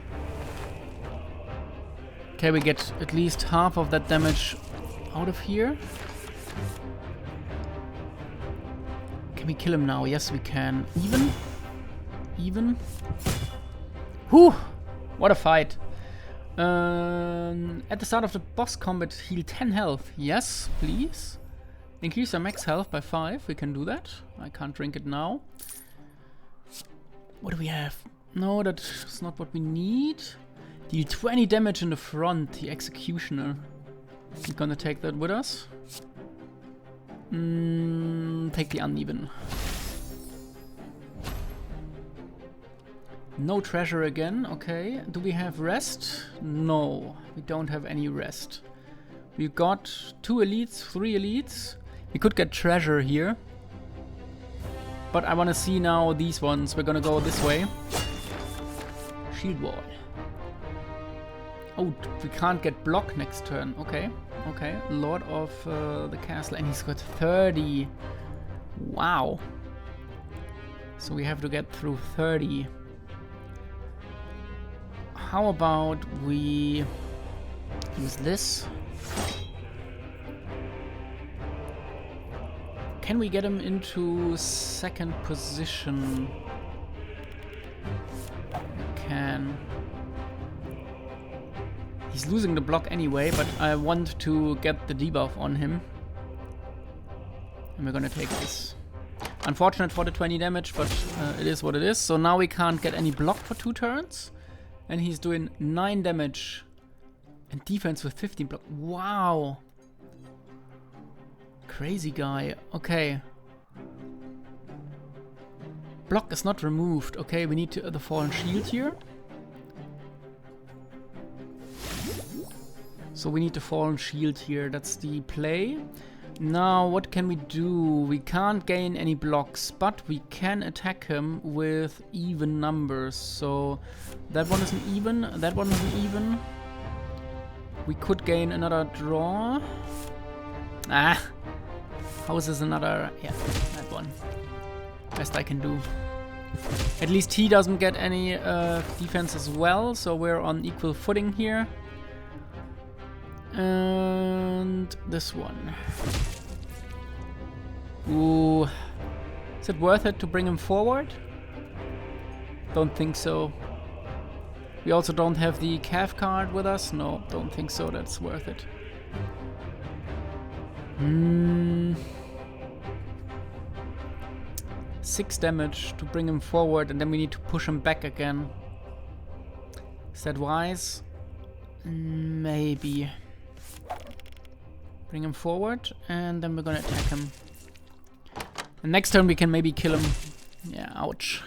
Okay, we get at least half of that damage out of here. Can we kill him now? Yes, we can. Even? Even? Whew! What a fight. At the start of the boss combat, heal 10 health. Yes, please. Increase our max health by 5. We can do that. I can't drink it now. What do we have? No, that's not what we need. Deal 20 damage in the front, the executioner. We're gonna take that with us. Take the uneven. No treasure again, okay. Do we have rest? No, we don't have any rest. We've got 2 elites, 3 elites. We could get treasure here. But I wanna see now these ones. We're gonna go this way. Shield wall. Oh, we can't get block next turn. Okay, okay. Lord of the castle, and he's got 30. Wow. So we have to get through 30. How about we use this? Can we get him into second position? We can. He's losing the block anyway, but I want to get the debuff on him. And we're gonna take this. Unfortunate for the 20 damage, but it is what it is. So now we can't get any block for 2 turns. And he's doing 9 damage. And defense with 15 block. Wow. Crazy guy. Okay. Block is not removed. Okay, we need the fallen shield here. So we need the fallen shield here. That's the play. Now, what can we do? We can't gain any blocks, but we can attack him with even numbers. So that one isn't even, that one isn't even. We could gain another draw. Ah! How is this another? Yeah, that one. Best I can do. At least he doesn't get any defense as well, so we're on equal footing here. And this one. Ooh. Is it worth it to bring him forward? Don't think so. We also don't have the calf card with us. No, don't think so. That's worth it. 6 damage to bring him forward, and then we need to push him back again. Is that wise? Maybe. Bring him forward, and then we're gonna attack him. And next turn we can maybe kill him. Yeah, ouch.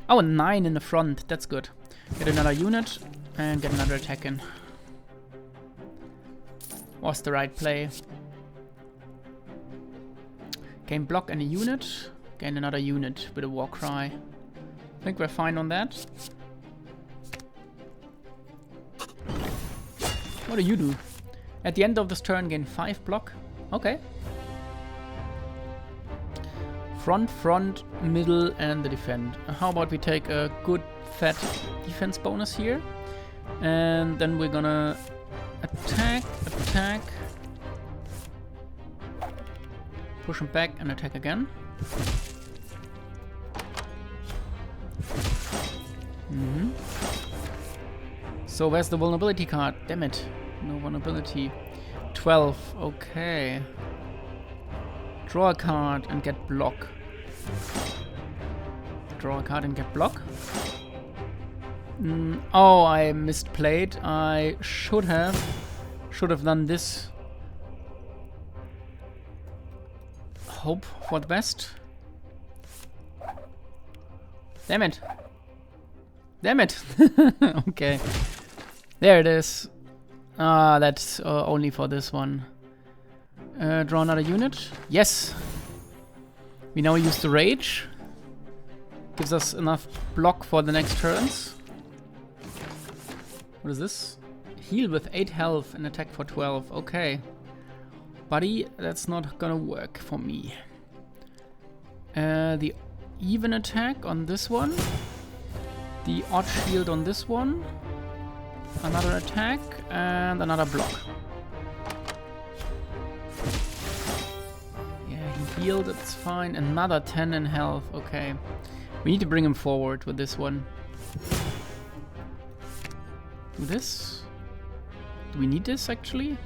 Oh, a 9 in the front. That's good. Get another unit, and get another attack in. Was the right play. Gain block and a unit. Gain another unit with a war cry. I think we're fine on that. What do you do? At the end of this turn, gain 5 block. Okay. Front, middle, and the defend. How about we take a good fat defense bonus here? And then we're gonna attack. Push him back and attack again. So where's the vulnerability card? Damn it. No vulnerability. 12. Okay. Draw a card and get block. Draw a card and get block. Oh, I misplayed. I should have done this. Hope for the best. Damn it. Damn it. Okay. There it is. Ah, that's only for this one. Draw another unit. Yes. We now use the rage. Gives us enough block for the next turns. What is this? Heal with 8 health and attack for 12. Okay. Buddy, that's not gonna work for me. The even attack on this one. The odd shield on this one. Another attack and another block. Yeah, he healed, it's fine. Another 10 in health, okay. We need to bring him forward with this one. Do this? Do we need this actually?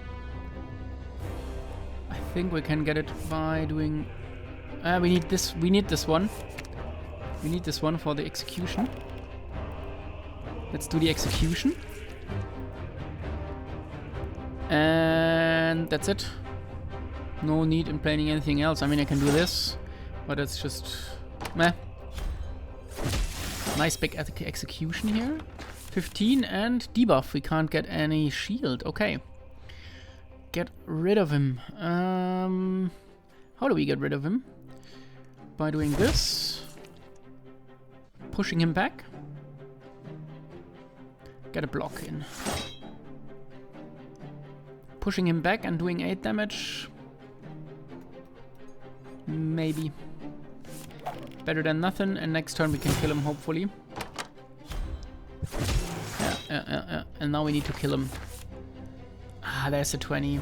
I think we can get it by doing... we need this one. We need this one for the execution. Let's do the execution. And that's it. No need in planning anything else. I mean, I can do this, but it's just meh. Nice big execution here. 15 and debuff. We can't get any shield. Okay. Get rid of him. How do we get rid of him? By doing this. Pushing him back. Get a block in. Pushing him back and doing 8 damage. Maybe. Better than nothing, and next turn we can kill him, hopefully. Yeah. And now we need to kill him. Ah, there's a 20.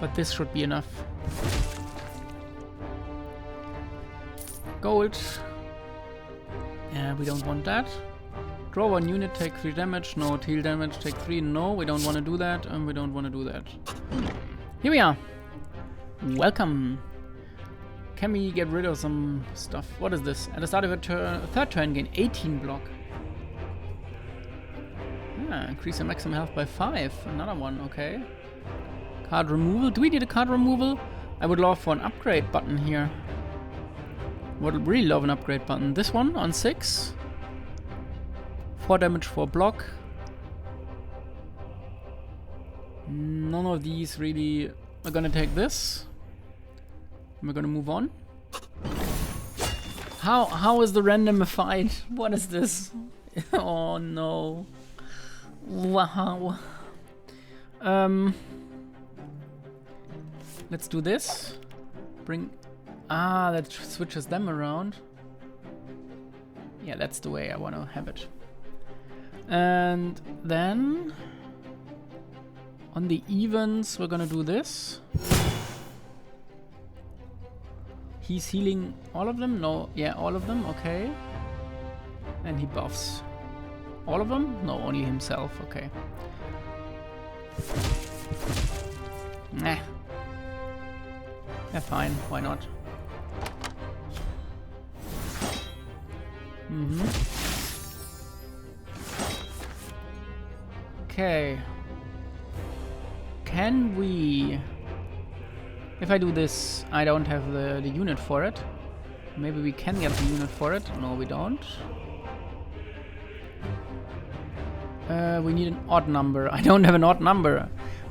But this should be enough. Gold. Yeah, we don't want that. Draw 1 unit, take 3 damage. No, heal damage, take 3. No, we don't want to do that, and we don't want to do that. Here we are. Welcome. Can we get rid of some stuff? What is this? At the start of a third turn, gain 18 block. Ah, increase the maximum health by 5. Another one, okay. Card removal. Do we need a card removal? I would love for an upgrade button here. Would really love an upgrade button. This one on 6. 4 damage for block. None of these really We're gonna take this. We're gonna move on. How is the randomified? What is this? Oh no. Wow. Let's do this. Bring... Ah, that switches them around. Yeah, that's the way I want to have it. And then... on the evens, we're gonna do this. He's healing all of them? No, yeah, all of them, okay. And he buffs all of them? No, only himself, okay. Nah. Yeah, fine, why not? Okay. Can we... If I do this, I don't have the unit for it. Maybe we can get the unit for it. No, we don't. We need an odd number. I don't have an odd number.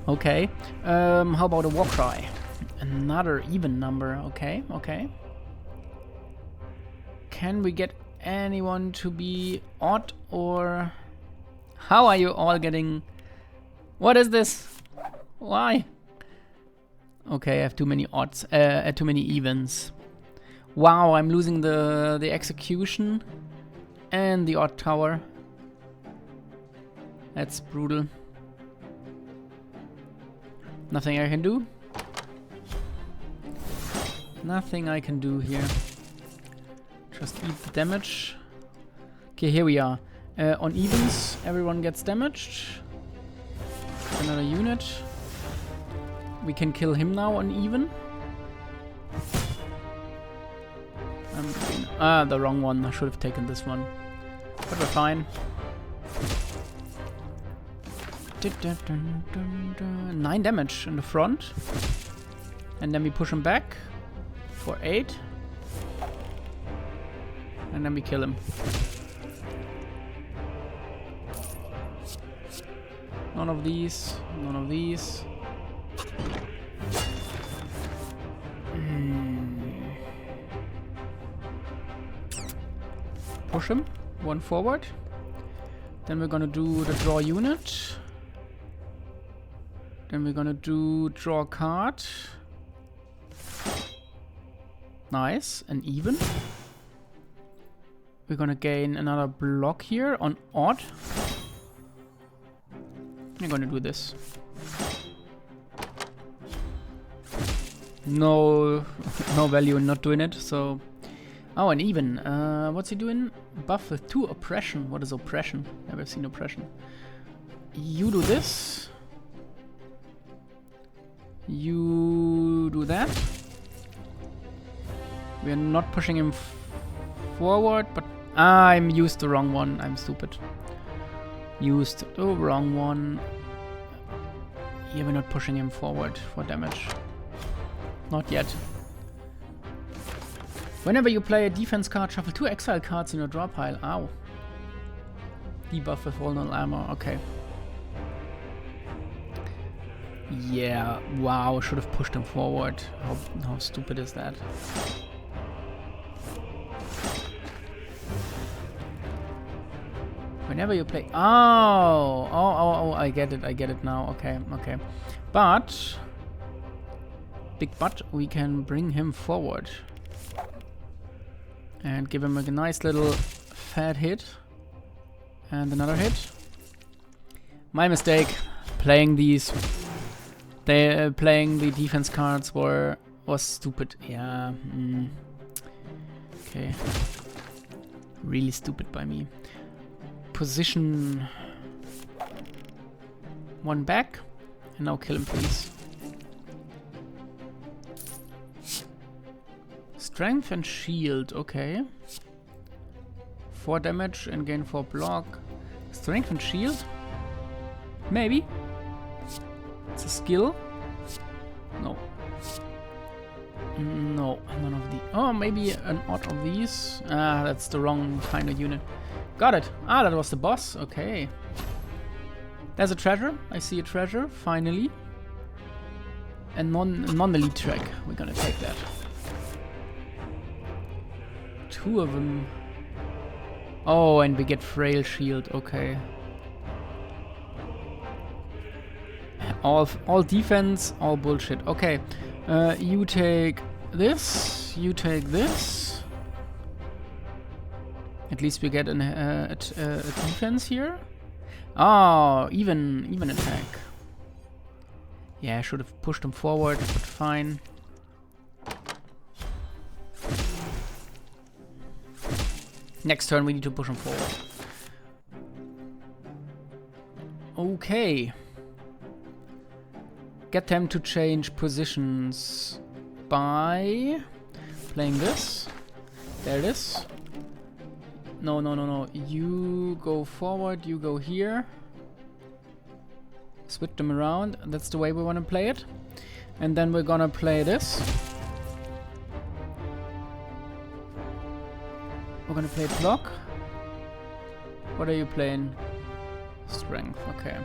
Okay. How about a war cry? Another even number. Okay, okay. Can we get anyone to be odd or... How are you all getting... What is this? Why? Okay, I have too many odds, too many evens. Wow, I'm losing the execution and the odd tower. That's brutal. Nothing I can do. Nothing I can do here. Just eat the damage. Okay, here we are. On evens, everyone gets damaged. Another unit. We can kill him now on even. The wrong one. I should have taken this one. But we're fine. 9 damage in the front. And then we push him back for 8. And then we kill him. None of these. None of these. Push him. 1 forward. Then we're gonna do the draw unit. Then we're gonna do draw card. Nice. And even. We're gonna gain another block here on odd. I'm gonna do this. No value in not doing it, so... Oh, and even. What's he doing? Buff with 2 oppression. What is oppression? Never seen oppression. You do this. You do that. We're not pushing him forward, but... I'm used the wrong one. I'm stupid. Used the wrong one. Yeah, we're not pushing him forward for damage. Not yet. Whenever you play a defense card, shuffle 2 exile cards in your draw pile. Ow. Debuff with vulnerable armor. Okay. Yeah. Wow. Should have pushed him forward. How stupid is that? Whenever you play... Oh, I get it. I get it now. Okay, okay. But... Big but, we can bring him forward. And give him a nice little fat hit. And another hit. My mistake. Playing these... playing the defense cards was stupid. Yeah. Okay. Really stupid by me. Position 1 back. And now kill him, please. Strength and shield, okay. 4 damage and gain 4 block. Strength and shield? Maybe. It's a skill. No. No, none of the... Oh, maybe an odd of these. Ah, that's the wrong kind of unit. Got it. Ah, that was the boss. Okay. There's a treasure. I see a treasure, finally. a non-elite track. We're gonna take that. 2 of them. Oh, and we get frail shield. Okay. All defense, all bullshit. Okay. You take this. You take this. At least we get a defense here. Oh, even attack. Yeah, I should have pushed him forward, but fine. Next turn we need to push him forward. Okay. Get them to change positions by playing this. There it is. No. You go forward, you go here. Switch them around. That's the way we want to play it. And then we're gonna play this. We're gonna play block. What are you playing? Strength, okay.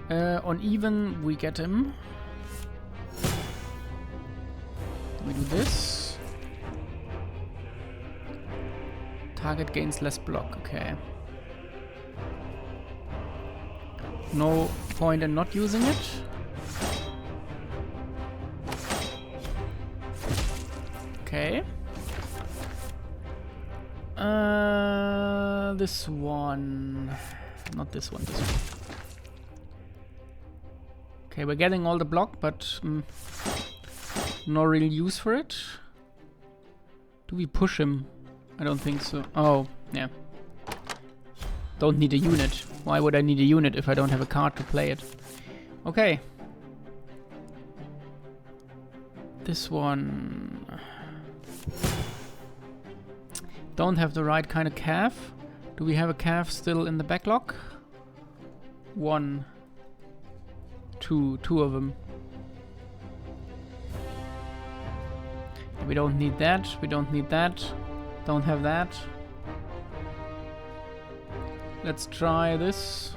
On even, we get him. We do this. Target gains less block, okay. No point in not using it. Okay. This one. Not this one, this one. Okay, we're getting all the block, but no real use for it. Do we push him? I don't think so. Oh, yeah. Don't need a unit. Why would I need a unit if I don't have a card to play it? Okay. This one... Don't have the right kind of calf. Do we have a calf still in the backlog? 1, 2 of them. We don't need that. We don't need that. Don't have that. Let's try this.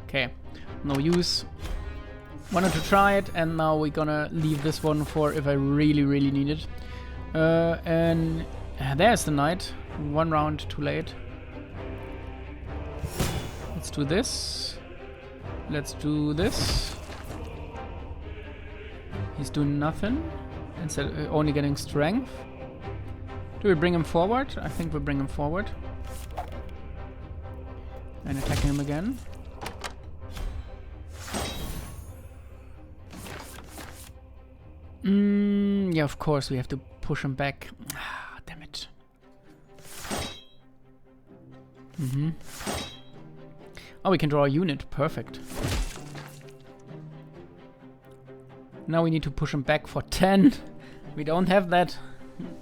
Okay, no use. Wanted to try it, and now we're gonna leave this one for if I really need it. And there's the knight. 1 round too late. Let's do this. Let's do this. He's doing nothing. Instead, only getting strength. Do we bring him forward? I think we bring him forward. And attacking him again. Yeah, of course we have to push him back. Ah, damn it. Oh, we can draw a unit. Perfect. Now we need to push him back for 10. We don't have that.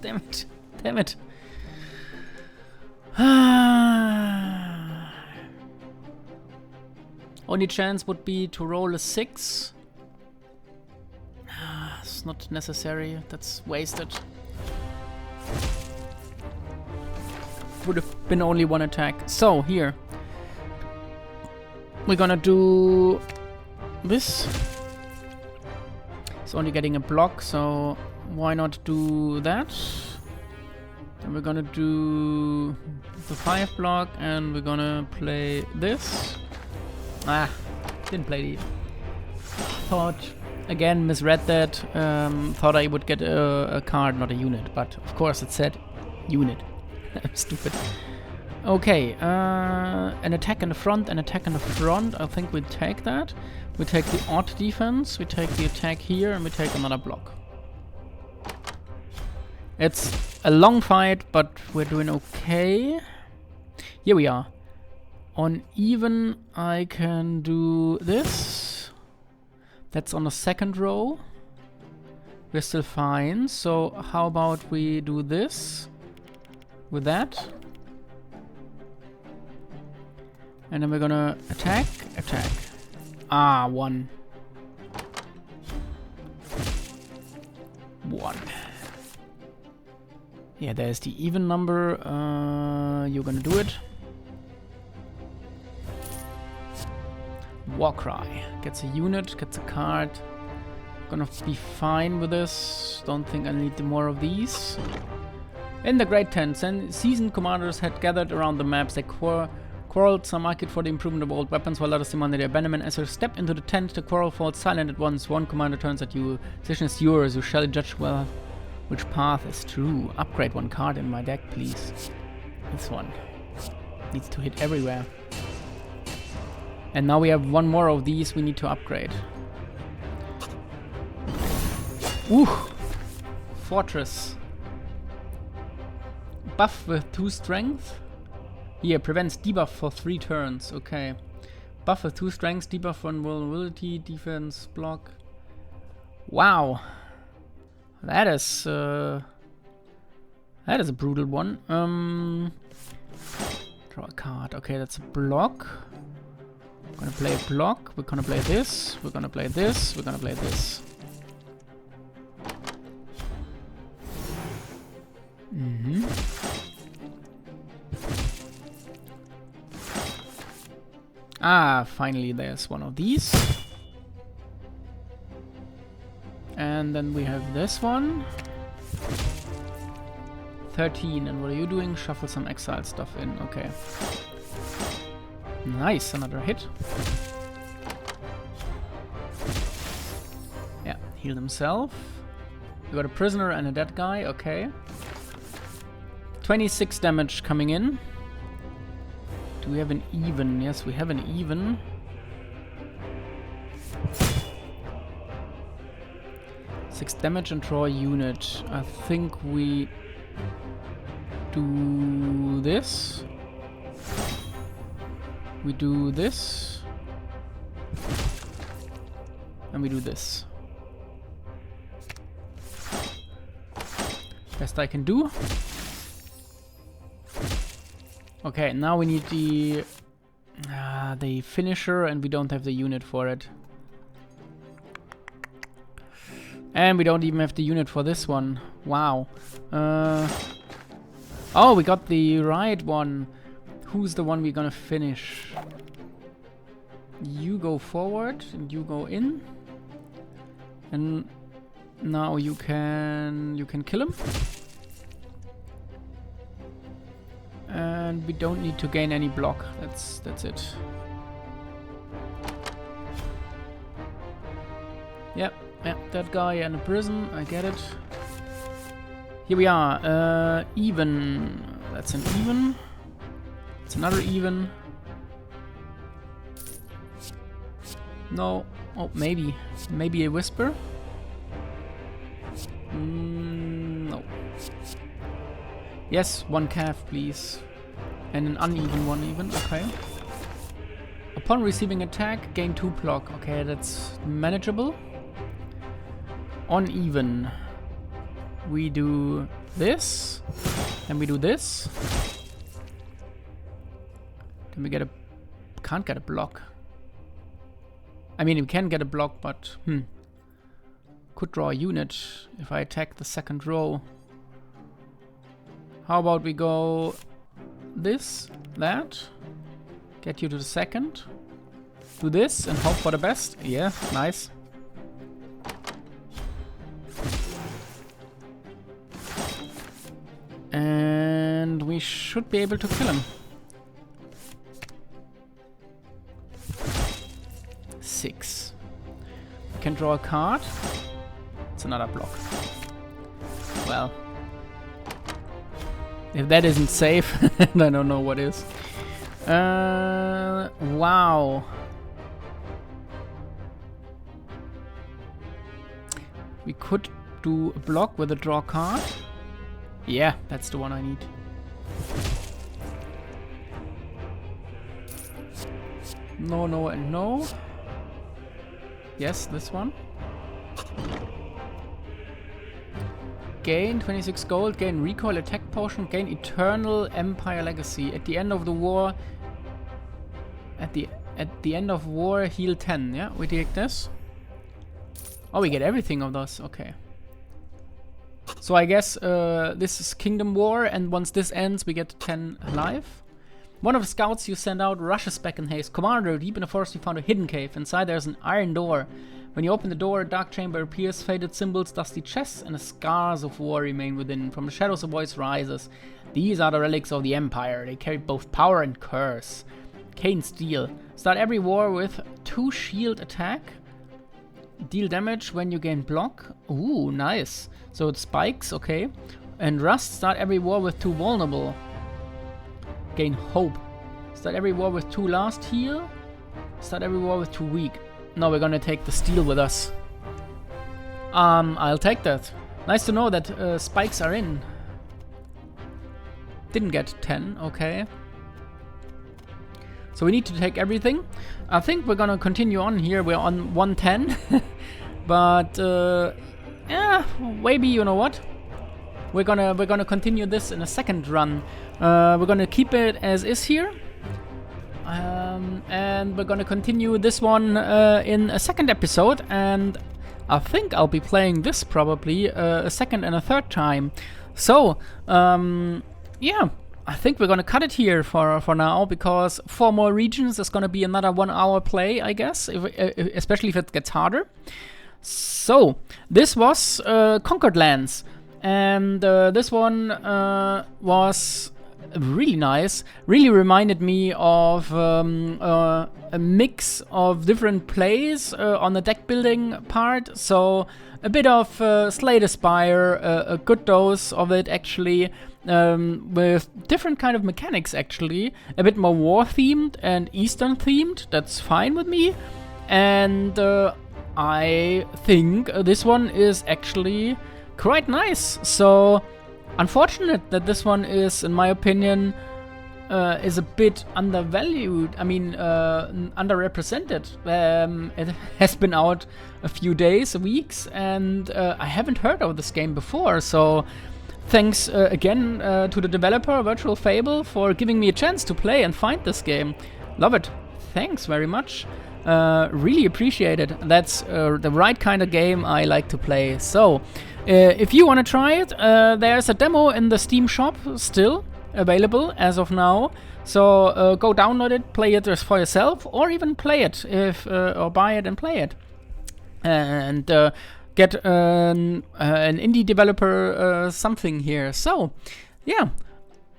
Damn it. Damn it. Only chance would be to roll a 6. It's not necessary. That's wasted. Would have been only 1 attack. So, here. We're gonna do this. It's only getting a block, so why not do that? And we're gonna do the 5 block, and we're gonna play this. Ah, didn't play the... Thought, again, misread that. Thought I would get a card, not a unit, but of course it said unit. I'm stupid. Okay, an attack in the front, an attack in the front. I think we take that. We take the odd defense, we take the attack here, and we take another block. It's a long fight, but we're doing okay. Here we are. On even, I can do this. That's on the 2nd row. We're still fine. So how about we do this with that? And then we're gonna attack, attack. Ah, 1. 1. Yeah, there's the even number. You're gonna do it. Warcry. Gets a unit, gets a card. Gonna be fine with this. Don't think I need more of these. In the Great Tent, seasoned commanders had gathered around the maps. They quarreled. Some argued for the improvement of old weapons, while others demanded their abandonment. As you step into the tent, the quarrel falls silent at once. One commander turns at you. Decision is yours. You shall judge well which path is true. Upgrade one card in my deck, please. This one needs to hit everywhere. And now we have one more of these we need to upgrade. Ooh! Fortress. Buff with 2 strength. Here, prevents debuff for 3 turns. Okay. Buff with 2 strengths, debuff on vulnerability, defense, block. Wow. That is a brutal one. Draw a card. Okay, that's a block. We're gonna play a block. We're gonna play this. We're gonna play this. We're gonna play this. Ah, finally there's one of these. And then we have this one. 13, and what are you doing? Shuffle some exile stuff in, okay. Nice, another hit. Yeah, healed himself. We got a prisoner and a dead guy, okay. 26 damage coming in. Do we have an even? Yes, we have an even. Six damage and draw a unit. I think we do this. We do this. And we do this. Best I can do. Okay, now we need the finisher, and we don't have the unit for it. And we don't even have the unit for this one. Wow. Oh, we got the right one. Who's the one we're gonna finish? You go forward, and you go in. And now you can kill him. And we don't need to gain any block. That's it. Yep, that guy in a prison. I get it. Here we are. Even. That's an even. It's another even. No. Oh, maybe. Maybe a whisper. No. Yes, one calf, please. And an uneven one even, okay. Upon receiving attack, gain 2 block. Okay, that's manageable. Uneven. We do this. And we do this. Can we get a... Can't get a block. I mean, we can get a block, but... Could draw a unit if I attack the second row. How about we go this, that, get you to the second, do this and hope for the best. Yeah, nice. And we should be able to kill him. 6. We can draw a card. It's another block. Well. If that isn't safe, I don't know what is. Wow. We could do a block with a draw card. Yeah, that's the one I need. No, no, and no. Yes, this one. Gain 26 gold, gain recoil attack potion, gain eternal empire legacy. At the end of the war, at the end of war, heal 10. Yeah, we take this. Oh, we get everything of those. Okay. So I guess this is Kingdom War, and once this ends, we get 10 life. One of the scouts you send out rushes back in haste. Commander, deep in the forest you found a hidden cave. Inside there's an iron door. When you open the door, a dark chamber appears, faded symbols, dusty chests, and the scars of war remain within. From the shadows a voice rises. These are the relics of the Empire. They carry both power and curse. Cane Steel. Start every war with 2 shield attack. Deal damage when you gain block. Ooh, nice. So it spikes, okay. And Rust. Start every war with 2 vulnerable. Gain hope. Start every war with 2 last heal. Start every war with 2 weak. No, we're gonna take the steel with us. I'll take that. Nice to know that spikes are in. Didn't get 10, okay. So we need to take everything. I think we're gonna continue on here. We're on 110. But yeah, maybe, you know what? We're gonna continue this in a second run. We're gonna keep it as is here. And we're gonna continue this one in a second episode, and I think I'll be playing this probably a second and a third time. So, yeah, I think we're gonna cut it here for now, because 4 more regions is gonna be another 1 hour play, I guess, especially if it gets harder. So, this was Conquered Lands, and this one was really nice. Really reminded me of a mix of different plays on the deck building part. So a bit of Slay the Spire, a good dose of it actually, with different kind of mechanics actually. A bit more war themed and Eastern themed. That's fine with me. And I think this one is actually quite nice. So unfortunate that this one is, in my opinion, is a bit undervalued. I mean, underrepresented. It has been out a few days, weeks, and I haven't heard of this game before. So thanks again to the developer, Virtual Fable, for giving me a chance to play and find this game. Love it. Thanks very much. Really appreciate it. That's the right kind of game I like to play. So if you want to try it, there's a demo in the Steam shop still available as of now. So go download it, play it for yourself, or even play it or buy it and play it, and get an indie developer something here. So yeah,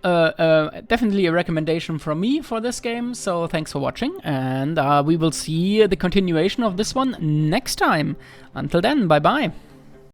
definitely a recommendation from me for this game. So thanks for watching, and we will see the continuation of this one next time. Until then, bye bye.